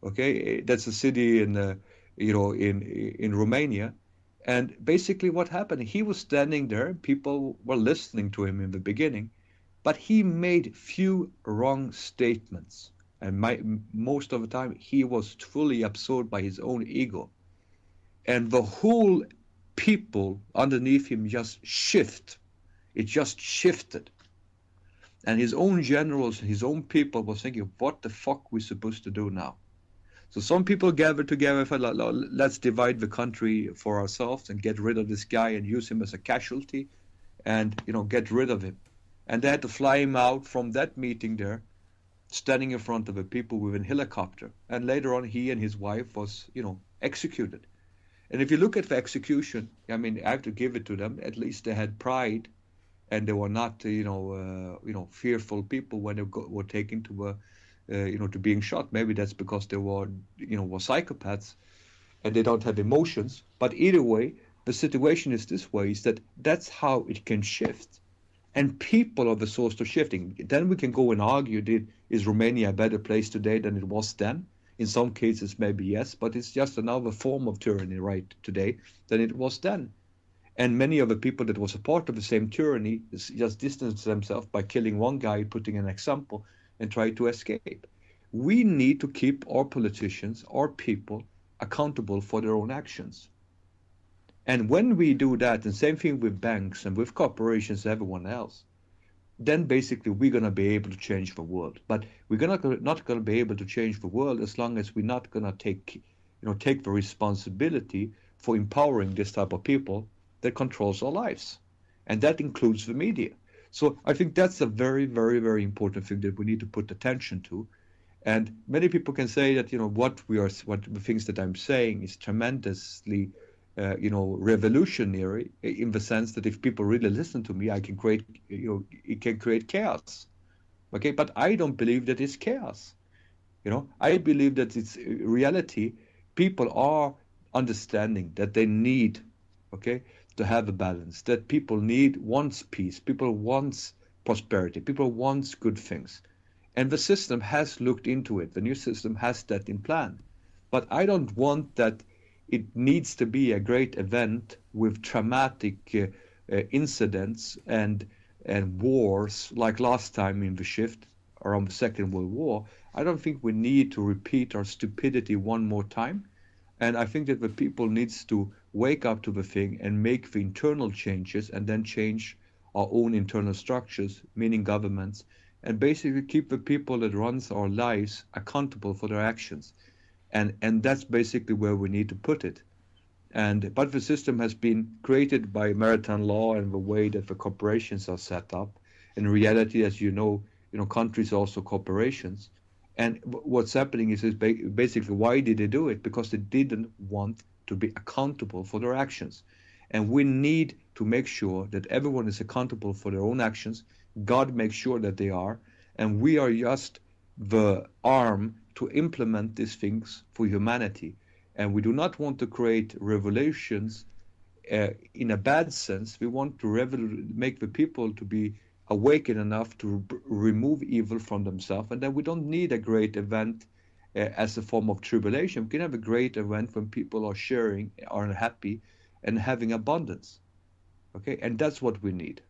Okay, that's a city in Romania. And basically, what happened? He was standing there. People were listening to him in the beginning, but he made few wrong statements. And most of the time, he was fully absorbed by his own ego. And the whole people underneath him just shift. It just shifted. And his own generals, his own people were thinking, what the fuck we supposed to do now? So some people gathered together for, let's divide the country for ourselves and get rid of this guy and use him as a casualty and, get rid of him. And they had to fly him out from that meeting there, standing in front of the people with a helicopter. And later on, he and his wife was, executed. And if you look at the execution, I mean, I have to give it to them. At least they had pride, and they were not, fearful people when they were taken to, to being shot. Maybe that's because they were psychopaths, and they don't have emotions. But either way, the situation is this way: is that's how it can shift. And people are the source of shifting. Then we can go and argue, is Romania a better place today than it was then? In some cases, maybe yes, but it's just another form of tyranny right today than it was then. And many of the people that was a part of the same tyranny just distanced themselves by killing one guy, putting an example, and try to escape. We need to keep our politicians, our people, accountable for their own actions. And when we do that, and same thing with banks and with corporations and everyone else, then basically we're going to be able to change the world. But we're not going to be able to change the world as long as we're not going to take the responsibility for empowering this type of people that controls our lives. And that includes the media. So I think that's a very, very, very important thing that we need to put attention to. And many people can say that, what the things that I'm saying is tremendously revolutionary in the sense that if people really listen to me, I can create, it can create chaos. Okay, but I don't believe that it's chaos. I believe that it's reality. People are understanding that they need, to have a balance, that people wants peace, people wants prosperity, people wants good things. And the system has looked into it. The new system has that in plan. But I don't want that it needs to be a great event with traumatic incidents and wars like last time in the shift around the Second World War. I don't think we need to repeat our stupidity one more time. And I think that the people needs to wake up to the thing and make the internal changes and then change our own internal structures, meaning governments, and basically keep the people that runs our lives accountable for their actions. And that's basically where we need to put it. But the system has been created by maritime law and the way that the corporations are set up. In reality, as you know, countries are also corporations. And what's happening is basically, why did they do it? Because they didn't want to be accountable for their actions. And we need to make sure that everyone is accountable for their own actions. God makes sure that they are. And we are just the arm to implement these things for humanity. And we do not want to create revolutions in a bad sense. We want to make the people to be awakened enough to remove evil from themselves, and then we don't need a great event as a form of tribulation. We can have a great event when people are sharing, are happy, and having abundance. Okay, and that's what we need.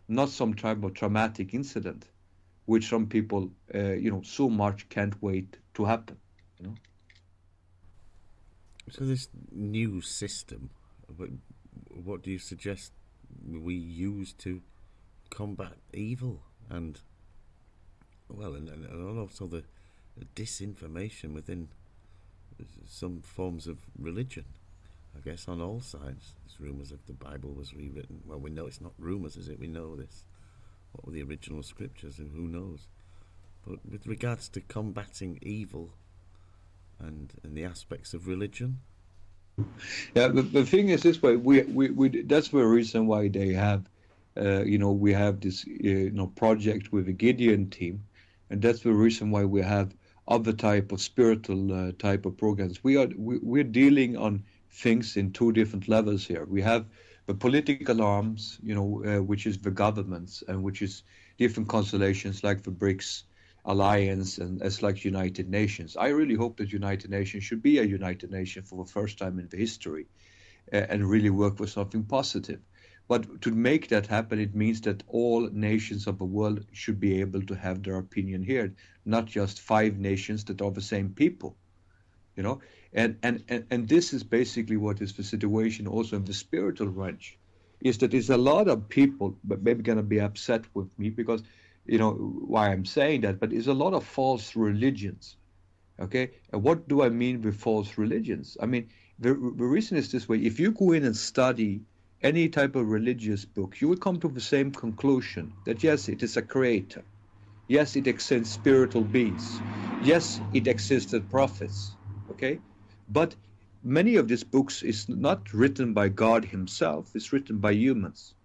Not some type of traumatic incident, which some people, so much can't wait to happen. So this new system, what do you suggest we use to combat evil and also the disinformation within some forms of religion? I guess on all sides, there's rumours that the Bible was rewritten. Well, we know it's not rumours, is it? We know this. What were the original scriptures, and who knows? But with regards to combating evil and the aspects of religion, Yeah, the thing is this way. We that's the reason why they have, we have this, project with the Gideon team, and that's the reason why we have other type of spiritual type of programs. We're dealing on things in two different levels here. We have the political arms, which is the governments, and which is different constellations like the BRICS alliance and as like United Nations. I really hope that United Nations should be a United Nation for the first time in the history, and really work for something positive. But to make that happen, it means that all nations of the world should be able to have their opinion heard, not just 5 nations that are the same people. And this is basically what is the situation also in the spiritual range, is that there's a lot of people, but maybe going to be upset with me because why I'm saying that, but there's a lot of false religions. Okay, and what do I mean with false religions? I mean, the reason is this way: if you go in and study any type of religious book, you will come to the same conclusion that yes, it is a creator, yes, it exists spiritual beings, yes, it existed prophets. Okay, but many of these books is not written by God himself, it's written by humans.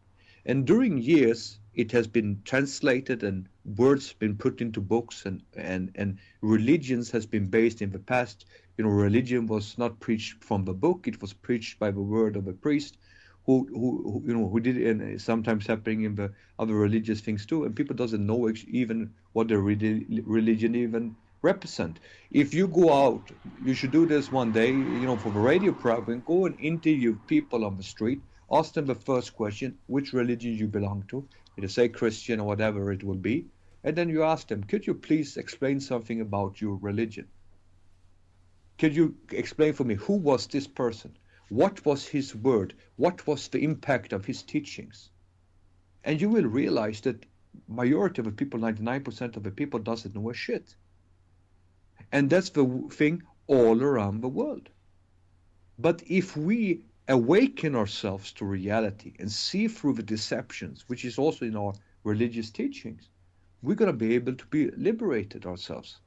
And during years, it has been translated and words been put into books, and religions has been based in the past. Religion was not preached from the book, it was preached by the word of a priest who did it, and sometimes happening in the other religious things too, and people doesn't know even what the religion even represent. If you go out, you should do this one day, for the radio program, go and interview people on the street, ask them the first question, which religion you belong to, either say Christian or whatever it will be, and then you ask them, could you please explain something about your religion? Could you explain for me, who was this person? What was his word? What was the impact of his teachings? And you will realize that majority of the people, 99% of the people, doesn't know a shit. And that's the thing all around the world. But if we awaken ourselves to reality and see through the deceptions, which is also in our religious teachings, we're going to be able to be liberated ourselves.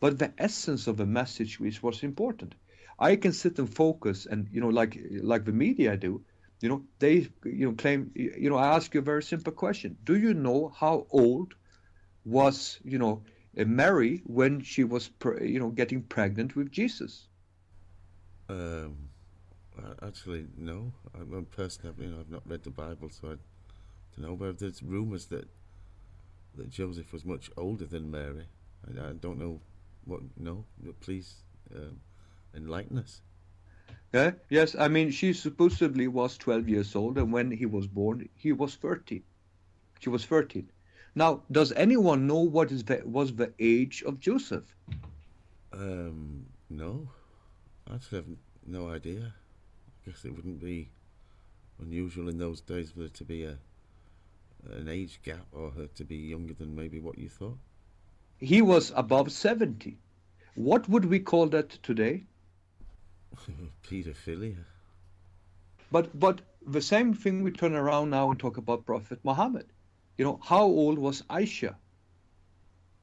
But the essence of the message is what's important. I can sit and focus, and like the media do, they claim, I ask you a very simple question: do you know how old was Mary when she was getting pregnant with Jesus? Actually, no. I'm personally, I've not read the Bible, so I don't know. But there's rumours that Joseph was much older than Mary. I don't know what. No, but please enlighten us. Yeah, yes. I mean, she supposedly was 12 years old, and when he was born, he was 13. She was 13. Now, does anyone know what was the age of Joseph? No. I actually have no idea. I guess it wouldn't be unusual in those days for there to be an age gap, or her to be younger than maybe what you thought. He was above 70. What would we call that today? Pedophilia. But the same thing, we turn around now and talk about Prophet Muhammad. How old was Aisha?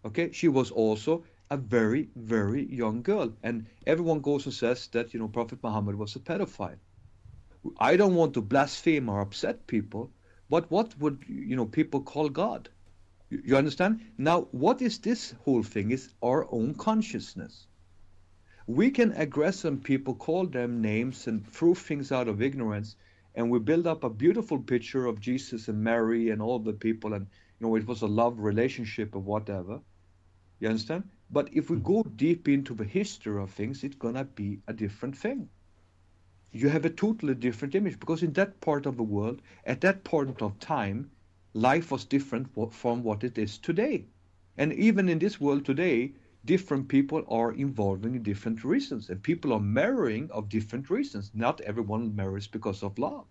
Okay, she was also a very, very young girl, and everyone goes and says that Prophet Muhammad was a pedophile. I don't want to blaspheme or upset people, but what would people call God? You understand? Now, what is this whole thing? Is our own consciousness. We can aggress some people, call them names, and throw things out of ignorance, and we build up a beautiful picture of Jesus and Mary and all the people, and it was a love relationship or whatever. You understand? But if we go deep into the history of things, it's gonna be a different thing. You have a totally different image because in that part of the world, at that point of time, life was different from what it is today. And even in this world today, different people are involving in different reasons, and people are marrying of different reasons. Not everyone marries because of love.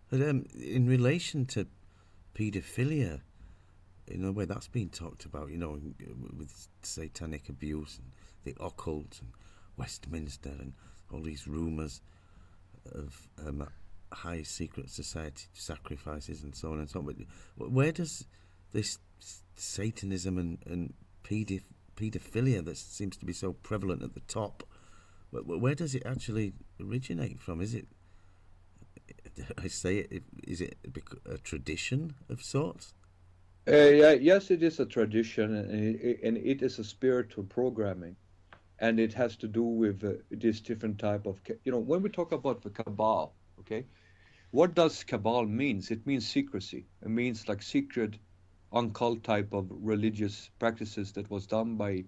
But in relation to paedophilia, in a way that's been talked about, with satanic abuse and the occult and Westminster and all these rumours of high secret society sacrifices and so on and so on. But where does this Satanism and paedophilia that seems to be so prevalent at the top, where does it actually originate from? Is it, I say it, is it a tradition of sorts? Yeah, yes, it is a tradition, and it is a spiritual programming, and it has to do with this different type of, when we talk about the Cabal, okay, what does Cabal means? It means secrecy. It means like secret, occult type of religious practices that was done by,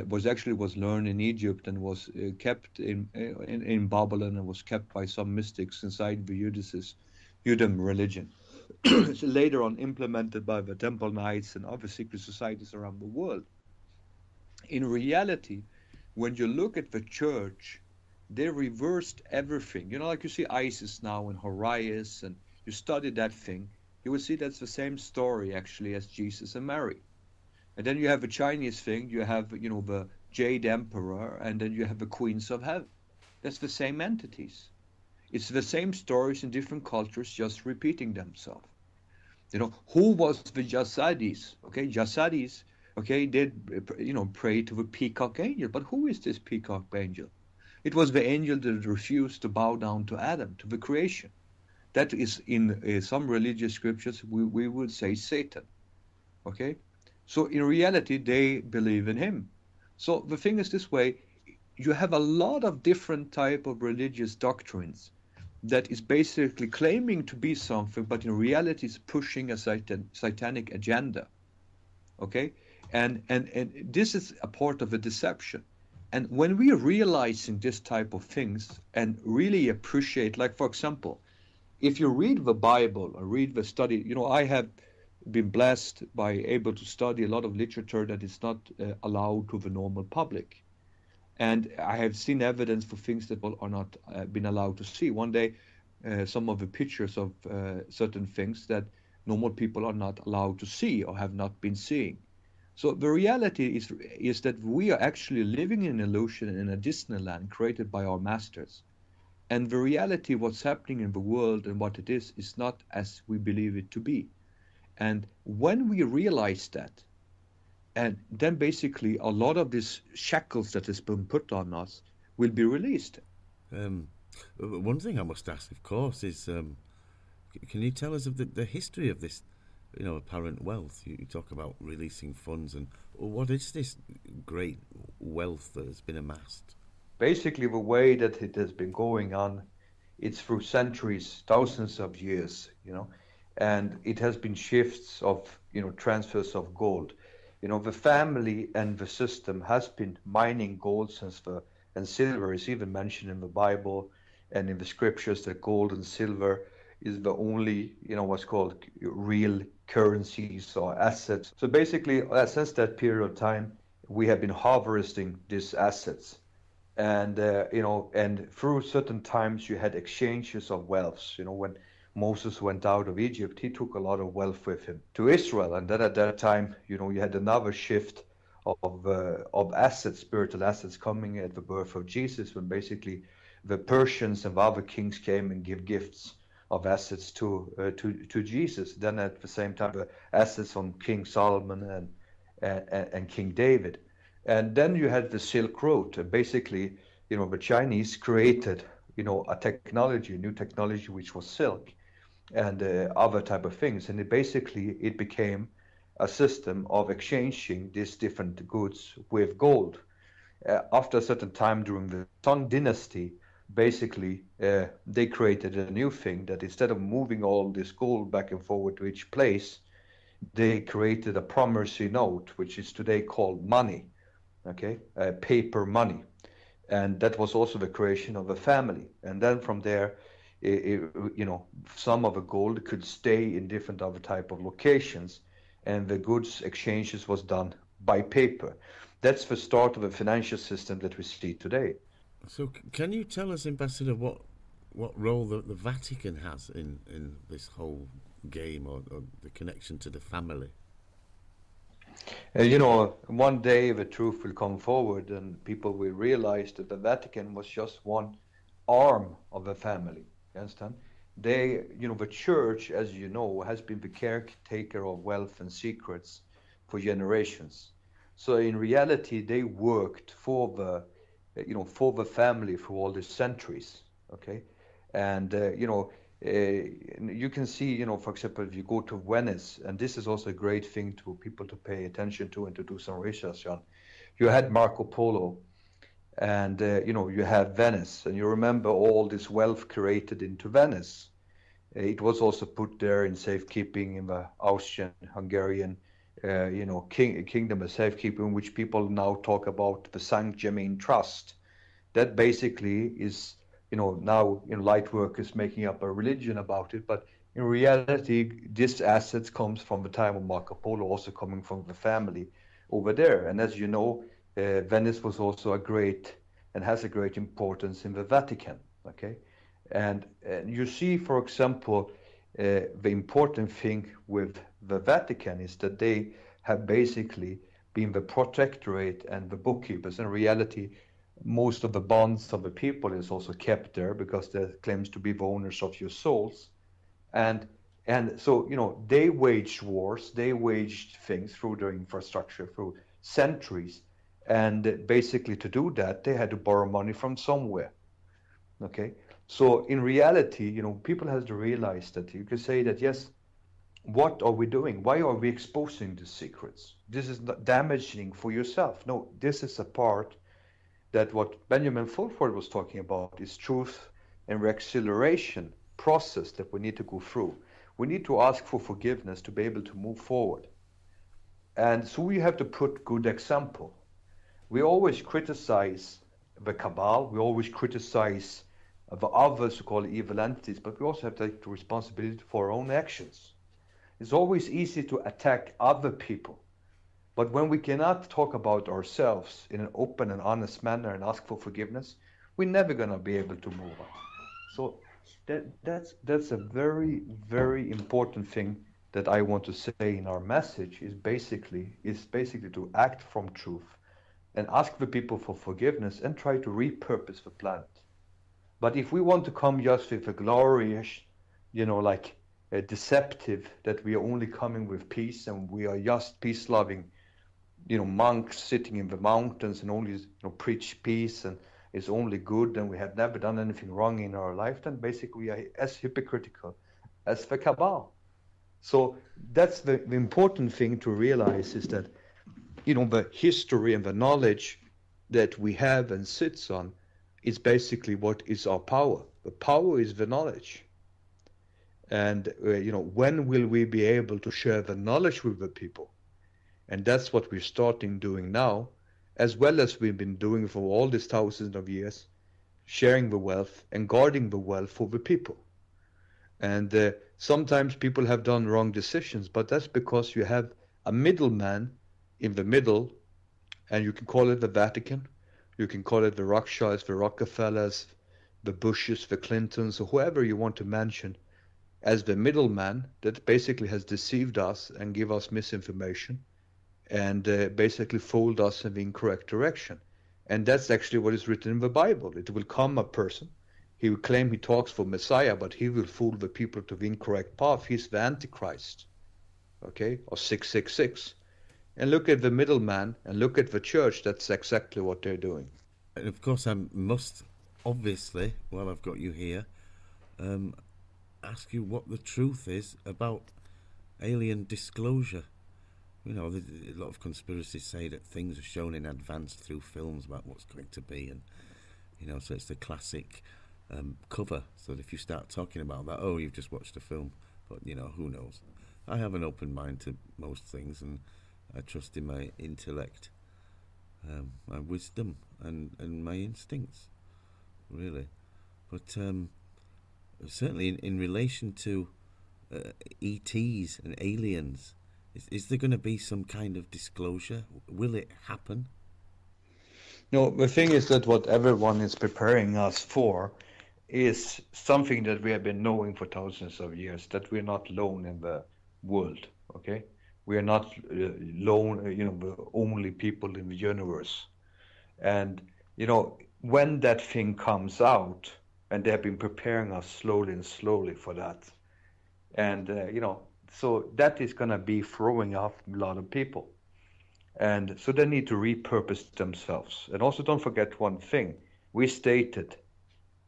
was learned in Egypt and was kept in Babylon and was kept by some mystics inside the Judaism religion. It's later on implemented by the Temple Knights and other secret societies around the world. In reality, when you look at the church, they reversed everything. Like you see ISIS now and Horus, and you study that thing, you will see that's the same story actually as Jesus and Mary. And then you have a Chinese thing, you have, the Jade Emperor, and then you have the Queens of Heaven. That's the same entities. It's the same stories in different cultures just repeating themselves. Who was the Jasadis? Okay, Jasadis, okay, did, pray to the peacock angel. But who is this peacock angel? It was the angel that refused to bow down to Adam, to the creation. That is in some religious scriptures, we would say Satan. Okay? So in reality, they believe in him. So the thing is this way, you have a lot of different type of religious doctrines that is basically claiming to be something, but in reality is pushing a satanic agenda. Okay? And this is a part of a deception. And when we are realizing this type of things and really appreciate, like for example, if you read the Bible or read the study, I have been blessed by able to study a lot of literature that is not allowed to the normal public. And I have seen evidence for things that are not been allowed to see. One day, some of the pictures of certain things that normal people are not allowed to see or have not been seeing. So the reality is that we are actually living in an illusion in a Disneyland created by our masters. And the reality, what's happening in the world and what it is not as we believe it to be. And when we realize that, and then basically a lot of these shackles that has been put on us will be released. One thing I must ask, of course, is can you tell us of the history of this, apparent wealth? You talk about releasing funds, and what is this great wealth that has been amassed? Basically, the way that it has been going on, it's through centuries, thousands of years, and it has been shifts of, transfers of gold. The family and the system has been mining gold and silver is even mentioned in the Bible and in the scriptures that gold and silver is the only, what's called real currencies or assets. So basically, since that period of time, we have been harvesting these assets. And, and through certain times you had exchanges of wealths. When Moses went out of Egypt, he took a lot of wealth with him to Israel. And then at that time, you had another shift of assets, spiritual assets coming at the birth of Jesus, when basically the Persians and other kings came and give gifts of assets to Jesus. Then at the same time, the assets on King Solomon and King David. And then you had the Silk Road. Basically, the Chinese created, a new technology, which was silk and other type of things. And it became a system of exchanging these different goods with gold. After a certain time during the Song Dynasty, basically, they created a new thing that instead of moving all this gold back and forward to each place, they created a promissory note, which is today called money, okay, paper money. And that was also the creation of a family. And then from there, you know, some of the gold could stay in different other type of locations, and the goods exchanges was done by paper. That's the start of a financial system that we see today. So, can you tell us, Ambassador, what role the Vatican has in this whole game, or the connection to the family? You know, one day the truth will come forward and people will realize that the Vatican was just one arm of a family. You understand? They, you know, the church, as you know, has been the caretaker of wealth and secrets for generations. So in reality, they worked for the, you know, for the family for all these centuries. Okay, and you know, you can see, you know, for example, if you go to Venice, and this is also a great thing to people to pay attention to and to do some research on. You had Marco Polo, and you know, you have Venice, and you remember all this wealth created into Venice. It was also put there in safekeeping in the Austrian, Hungarian, you know, kingdom of safekeeping, which people now talk about the Saint Germain Trust. That basically is, you know, now, you know, light workers making up a religion about it, but in reality, this assets comes from the time of Marco Polo, also coming from the family over there. And as you know, Venice was also a great and has a great importance in the Vatican. Okay, and you see, for example, the important thing with the Vatican is that they have basically been the protectorate and the bookkeepers. In reality, most of the bonds of the people is also kept there because they claims to be the owners of your souls. And and so, you know, they waged wars, they waged things through their infrastructure through centuries. And basically to do that, they had to borrow money from somewhere. Okay. So in reality, you know, people have to realize that you can say that, yes, what are we doing? Why are we exposing the secrets? This is not damaging for yourself. No, this is a part that what Benjamin Fulford was talking about is truth and reconciliation process that we need to go through. We need to ask for forgiveness to be able to move forward. And so we have to put good example. We always criticize the cabal, we always criticize the others who call it evil entities, but we also have to take the responsibility for our own actions. It's always easy to attack other people. But when we cannot talk about ourselves in an open and honest manner and ask for forgiveness, we're never going to be able to move on. So that's a very, very important thing that I want to say in our message is basically to act from truth and ask the people for forgiveness and try to repurpose the planet. But if we want to come just with a glorious, you know, like a deceptive that we are only coming with peace and we are just peace loving, you know, monks sitting in the mountains and only, you know, preach peace and is only good and we have never done anything wrong in our life, then basically we are as hypocritical as the cabal. So that's the important thing to realize is that, you know, the history and the knowledge that we have and sits on is basically what is our power. The power is the knowledge. And, you know, when will we be able to share the knowledge with the people? And that's what we're starting doing now, as well as we've been doing for all these thousands of years, sharing the wealth and guarding the wealth for the people. And sometimes people have done wrong decisions, but that's because you have a middleman in the middle, and you can call it the Vatican, you can call it the Rothschilds, the Rockefellers, the Bushes, the Clintons, or whoever you want to mention as the middleman that basically has deceived us and give us misinformation and basically fold us in the incorrect direction. And that's actually what is written in the Bible. It will come a person, he will claim he talks for Messiah, but he will fool the people to the incorrect path. He's the Antichrist, okay, or 666. And look at the middleman and look at the church, that's exactly what they're doing. And of course, I must, obviously, while I've got you here, um, ask you what the truth is about alien disclosure. You know, a lot of conspiracies say that things are shown in advance through films about what's going to be, and you know, so it's the classic cover. So that if you start talking about that, oh, you've just watched a film, but you know, who knows? I have an open mind to most things, and I trust in my intellect, my wisdom, and my instincts, really. But certainly in relation to ETs and aliens, is there going to be some kind of disclosure? Will it happen? No, the thing is that what everyone is preparing us for is something that we have been knowing for thousands of years, that we're not alone in the world, okay? We are not alone, the only people in the universe. And, when that thing comes out, and they have been preparing us slowly and slowly for that, and, so that is going to be throwing off a lot of people. And so they need to repurpose themselves. And also don't forget one thing. We stated,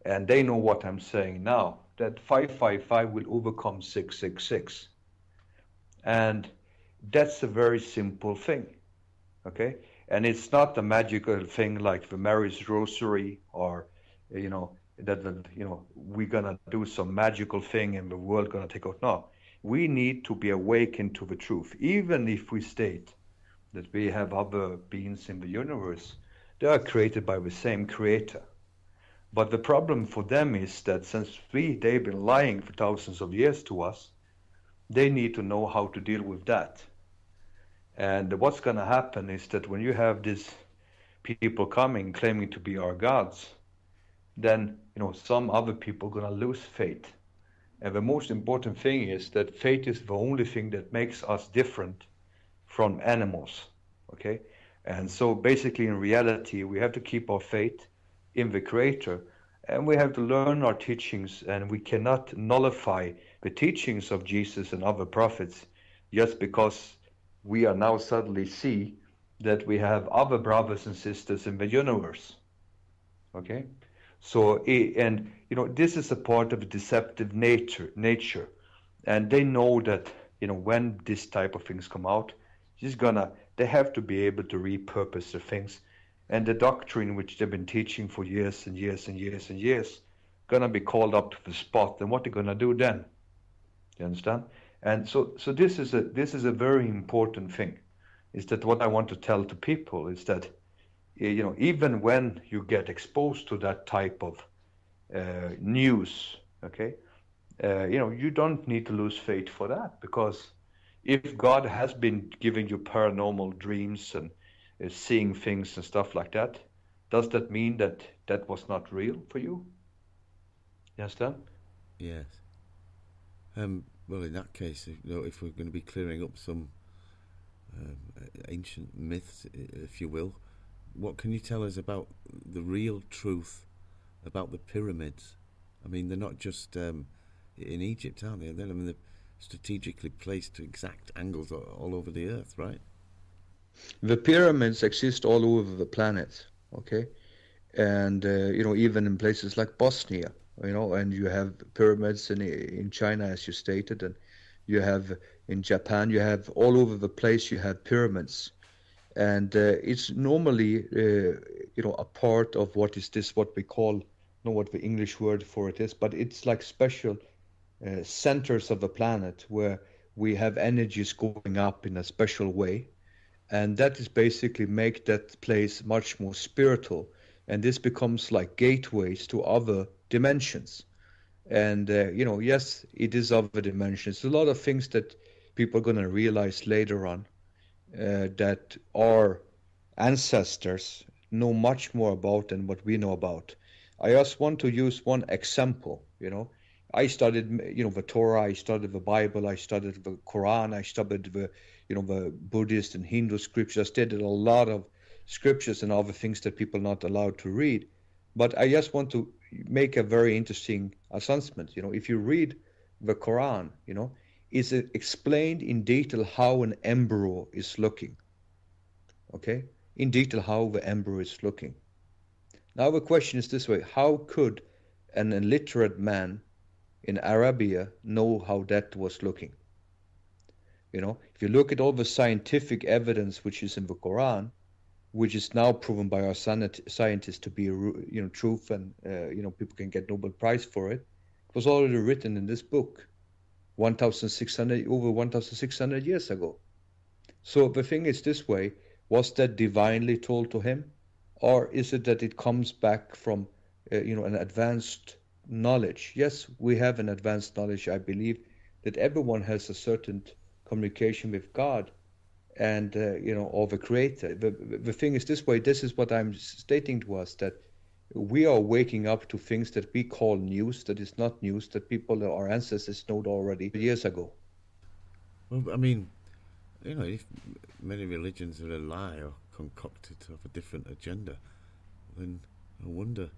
and they know what I'm saying now, that 555 will overcome 666. And that's a very simple thing, okay? And it's not a magical thing like the Mary's Rosary or, that, we're going to do some magical thing and the world going to take out. No, we need to be awakened to the truth. Even if we state that we have other beings in the universe, they are created by the same creator. But the problem for them is that since they've been lying for thousands of years to us, they need to know how to deal with that. And what's going to happen is that when you have these people coming claiming to be our gods, then some other people are going to lose faith. And the most important thing is that faith is the only thing that makes us different from animals, okay? And so basically in reality, we have to keep our faith in the Creator, and we have to learn our teachings, and we cannot nullify the teachings of Jesus and other prophets just because we are now suddenly see that we have other brothers and sisters in the universe, okay? So, and this is a part of the deceptive nature, and they know that when this type of things come out, they have to be able to repurpose the things, and the doctrine which they've been teaching for years and years and years and years gonna be called up to the spot. And what they're gonna do then? You understand? And so this is a very important thing. Is that what I want to tell to people is that even when you get exposed to that type of news, okay, you don't need to lose faith for that, because if God has been giving you paranormal dreams and seeing things and stuff like that, does that mean that that was not real for you? You understand? Yes. Well, in that case, if we're going to be clearing up some ancient myths, if you will, what can you tell us about the real truth about the pyramids? I mean, they're not just in Egypt, aren't they? They're strategically placed to exact angles all over the earth, right? The pyramids exist all over the planet, okay? And even in places like Bosnia, and you have pyramids in China, as you stated, and you have in Japan, you have all over the place, you have pyramids. And it's normally a part of what we call, know what the English word for it is, but it's like special centers of the planet where we have energies going up in a special way, and that is basically make that place much more spiritual, and this becomes like gateways to other dimensions. And yes, it is other dimensions. A lot of things that people are going to realize later on, that our ancestors know much more about than what we know about. I just want to use one example. I studied, the Torah, I studied the Bible, I studied the Quran, I studied the Buddhist and Hindu scriptures. I studied a lot of scriptures and other things that people are not allowed to read. But I just want to make a very interesting assessment. If you read the Quran, is it explained in detail how an embryo is looking? Okay, in detail how the embryo is looking. Now the question is this way: how could an illiterate man in Arabia know how that was looking? If you look at all the scientific evidence which is in the Quran, which is now proven by our scientists to be truth, and people can get Nobel Prize for it. It was already written in this book. over 1,600 years ago. So the thing is this way, was that divinely told to him? Or is it that it comes back from, an advanced knowledge? Yes, we have an advanced knowledge. I believe that everyone has a certain communication with God and, or the Creator. The thing is this way, this is what I'm stating to us, that we are waking up to things that we call news, that is not news, that people, our ancestors, know already years ago. Well, I mean, if many religions are a lie or concocted to have a different agenda, then I wonder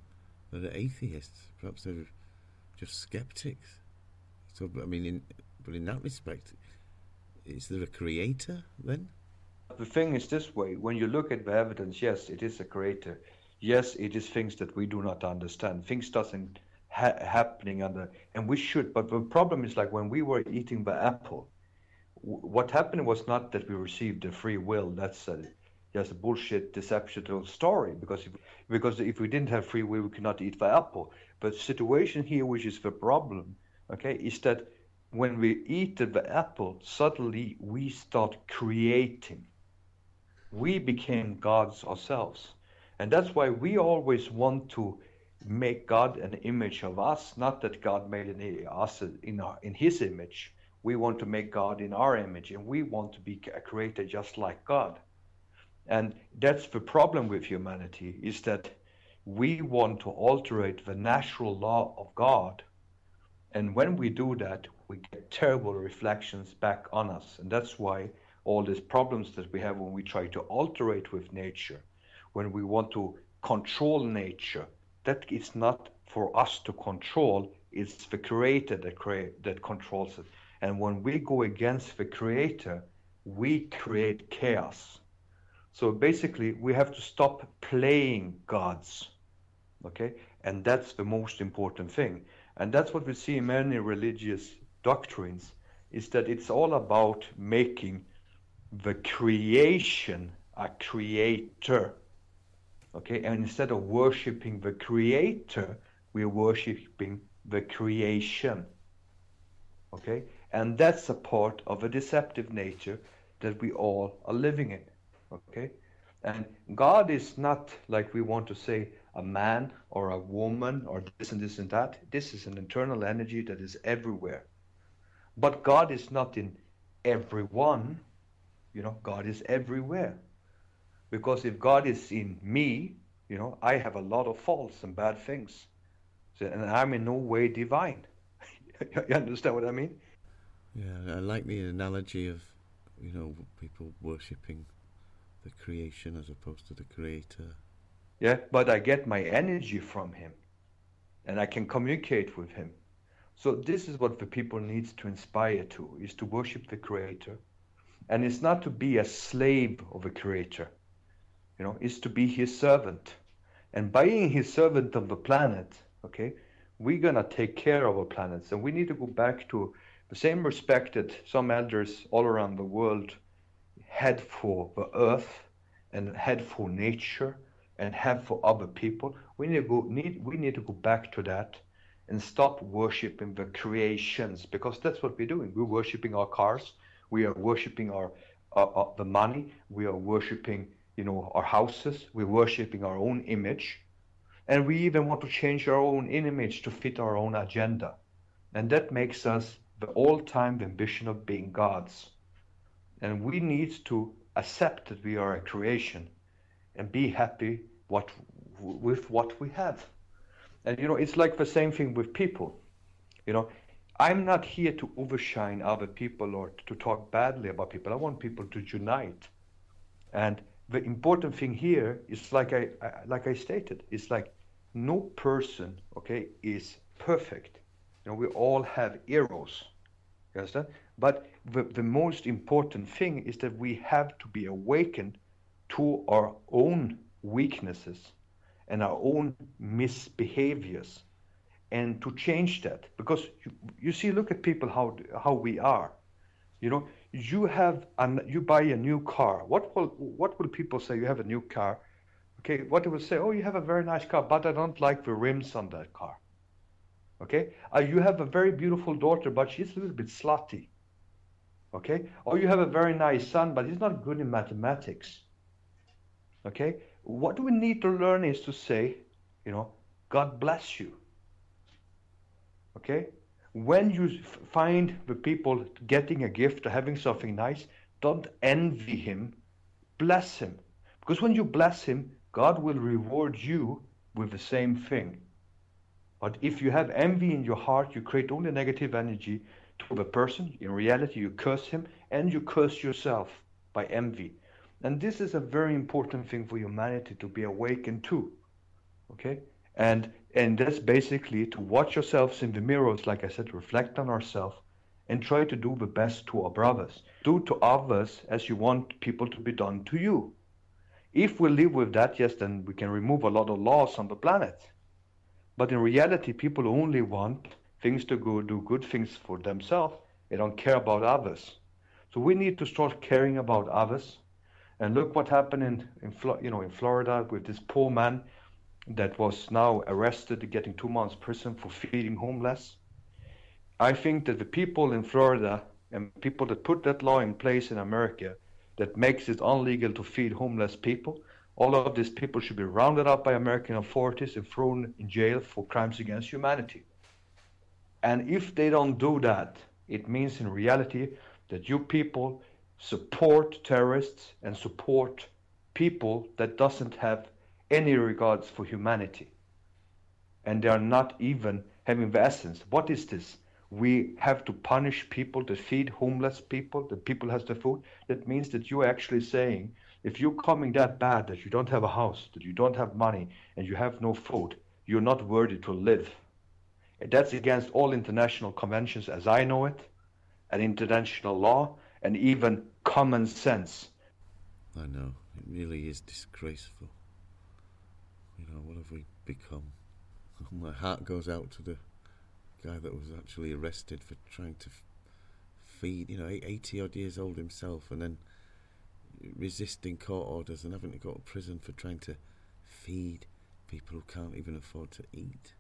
that they're atheists. Perhaps they're just skeptics. So, I mean, but in that respect, is there a creator then? The thing is this way, when you look at the evidence, yes, it is a creator. Yes, it is things that we do not understand. Things doesn't happening and we should. But the problem is, like when we were eating the apple, what happened was not that we received a free will. That's just a bullshit, deceptional story. Because if we didn't have free will, we could not eat the apple. But the situation here, which is the problem, okay, is that when we eat the apple, suddenly we start creating. We became gods ourselves. And that's why we always want to make God an image of us, not that God made us in his image. We want to make God in our image, and we want to be a creator just like God. And that's the problem with humanity, is that we want to alterate the natural law of God. And when we do that, we get terrible reflections back on us. And that's why all these problems that we have when we try to alterate with nature, when we want to control nature, that is not for us to control, it's the creator that controls it. And when we go against the creator, we create chaos. So basically, we have to stop playing gods, okay? And that's the most important thing. And that's what we see in many religious doctrines, is that it's all about making the creation a creator, okay? And instead of worshiping the creator, we're worshiping the creation, okay? And that's a part of a deceptive nature that we all are living in, okay? And God is not, like we want to say, a man or a woman or this and this and that. This is an internal energy that is everywhere. But God is not in everyone. God is everywhere. Because if God is in me, I have a lot of faults and bad things. And I'm in no way divine. You understand what I mean? Yeah, I like the analogy of, people worshipping the creation as opposed to the creator. Yeah, but I get my energy from him, and I can communicate with him. So this is what the people needs to inspire to, is to worship the creator. And it's not to be a slave of a creator, it's to be his servant. And by being his servant of the planet, okay, we're gonna take care of our planets. And we need to go back to the same respect that some elders all around the world had for the earth and had for nature and have for other people. We need to go back to that and stop worshiping the creations, because that's what we're doing. We're worshiping our cars. We are worshiping the money. We are worshiping, our houses. We're worshiping our own image, and we even want to change our own image to fit our own agenda, and that makes us the all-time ambition of being gods. And we need to accept that we are a creation and be happy with what we have. And it's like the same thing with people. I'm not here to overshine other people or to talk badly about people. I want people to unite. And the important thing here is, like I stated, it's like no person, okay, is perfect. We all have errors. You understand? But the most important thing is that we have to be awakened to our own weaknesses and our own misbehaviors, and to change that. Because you see, look at people, how we are. You buy a new car. What will people say? You have a new car. Okay, what they will say? Oh, you have a very nice car, but I don't like the rims on that car. Okay? You have a very beautiful daughter, but she's a little bit slutty. Okay? Or you have a very nice son, but he's not good in mathematics. Okay? What we need to learn is to say, God bless you. Okay? When you find the people getting a gift or having something nice, don't envy him, bless him. Because when you bless him, God will reward you with the same thing. But if you have envy in your heart, you create only negative energy to the person. In reality, you curse him and you curse yourself by envy. And this is a very important thing for humanity to be awakened to. Okay? And that's basically to watch ourselves in the mirrors, like I said, reflect on ourselves and try to do the best to our brothers. Do to others as you want people to be done to you. If we live with that, yes, then we can remove a lot of laws on the planet. But in reality, people only want things to go do good things for themselves. They don't care about others. So we need to start caring about others. And look what happened in Florida with this poor man that was now arrested, getting 2 months prison for feeding homeless. I think that the people in Florida and people that put that law in place in America that makes it illegal to feed homeless people, all of these people should be rounded up by American authorities and thrown in jail for crimes against humanity. And if they don't do that, it means in reality that you people support terrorists and support people that doesn't have any regards for humanity. And they are not even having the essence. What is this? We have to punish people that feed homeless people, that people has the food. That means that you're actually saying, if you're coming that bad, that you don't have a house, that you don't have money, and you have no food, you're not worthy to live. And that's against all international conventions as I know it, and international law, and even common sense. I know, it really is disgraceful. What have we become? My heart goes out to the guy that was actually arrested for trying to feed, 80 odd years old himself, and then resisting court orders and having to go to prison for trying to feed people who can't even afford to eat.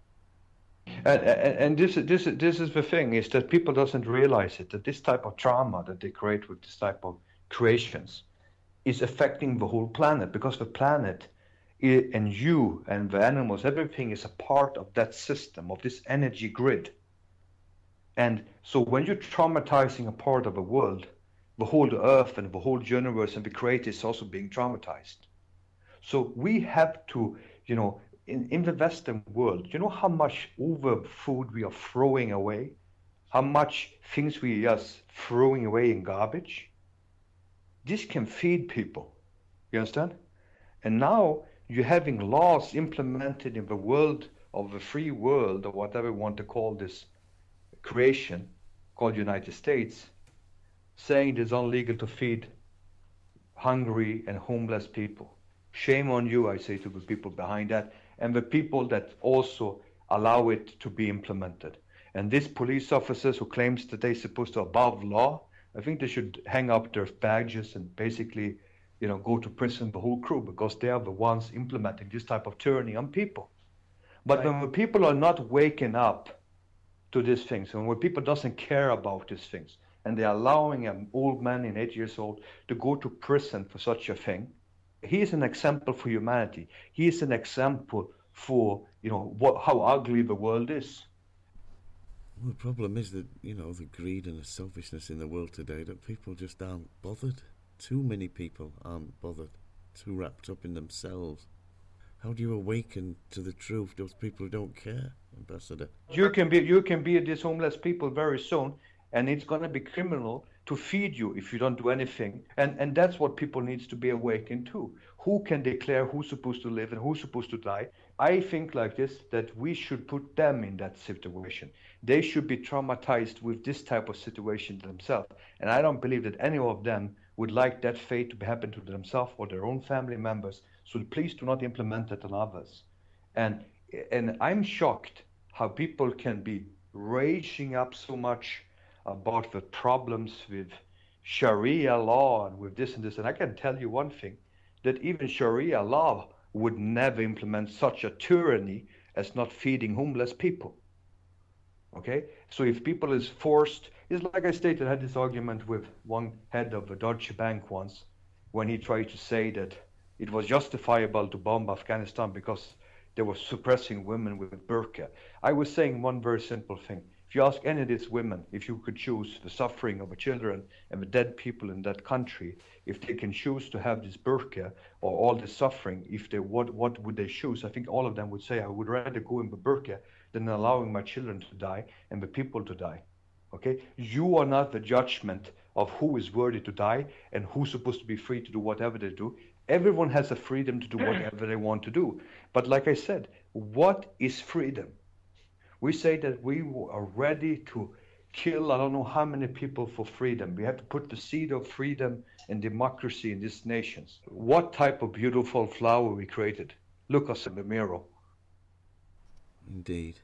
And this is the thing, is that people doesn't realize it, that this type of trauma that they create with this type of creations is affecting the whole planet, because the planet and you and the animals, everything is a part of that system, of this energy grid. And so when you're traumatizing a part of a world, the whole earth and the whole universe and the creator is also being traumatized. So we have to, in the Western world, you know how much over food we are throwing away? How much things we are just throwing away in garbage? This can feed people. You understand? And now you're having laws implemented in the world of the free world, or whatever you want to call this creation, called United States, saying it is illegal to feed hungry and homeless people. Shame on you, I say to the people behind that, and the people that also allow it to be implemented. And these police officers who claims that they're supposed to above law, I think they should hang up their badges and basically, go to prison, the whole crew, because they are the ones implementing this type of tyranny on people. But when the people are not waking up to these things, and when people doesn't care about these things, and they're allowing an old man in 8 years old to go to prison for such a thing, he is an example for humanity. He is an example for, how ugly the world is. Well, the problem is that, the greed and the selfishness in the world today, that people just aren't bothered. Too many people aren't bothered, too wrapped up in themselves. How do you awaken to the truth, those people who don't care, Ambassador? You can be these homeless people very soon, and it's going to be criminal to feed you if you don't do anything. And that's what people needs to be awakened to. Who can declare who's supposed to live and who's supposed to die? I think like this, that we should put them in that situation. They should be traumatized with this type of situation themselves. And I don't believe that any of them would like that fate to happen to themselves or their own family members. So please do not implement it on others. And I'm shocked how people can be raging up so much about the problems with Sharia law and with this and this. And I can tell you one thing, that even Sharia law would never implement such a tyranny as not feeding homeless people. Okay, so if people is forced, it's like I stated, I had this argument with one head of a Deutsche Bank once when he tried to say that it was justifiable to bomb Afghanistan because they were suppressing women with burqa. I was saying one very simple thing. If you ask any of these women, if you could choose the suffering of the children and the dead people in that country, if they can choose to have this burqa or all this suffering, if they what would they choose? I think all of them would say, I would rather go in the burqa than allowing my children to die and the people to die. Okay, you are not the judgment of who is worthy to die and who's supposed to be free to do whatever they do. Everyone has a freedom to do whatever they want to do. But like I said, what is freedom? We say that we are ready to kill I don't know how many people for freedom. We have to put the seed of freedom and democracy in these nations. What type of beautiful flower we created? Look us in the mirror. Indeed.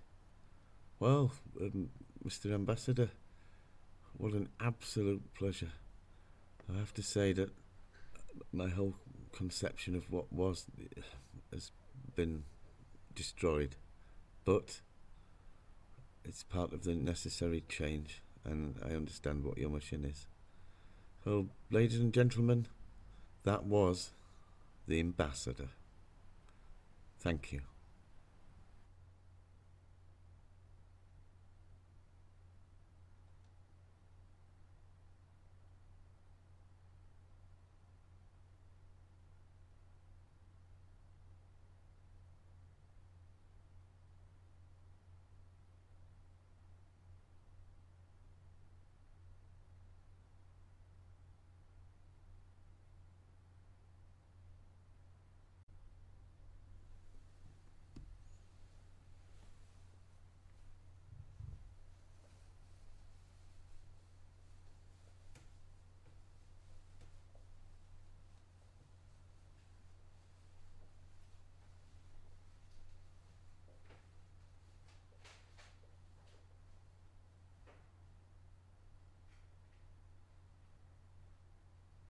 Well, Mr. Ambassador, what an absolute pleasure. I have to say that my whole conception of what was has been destroyed, but it's part of the necessary change, and I understand what your mission is. So, ladies and gentlemen, that was the Ambassador. Thank you.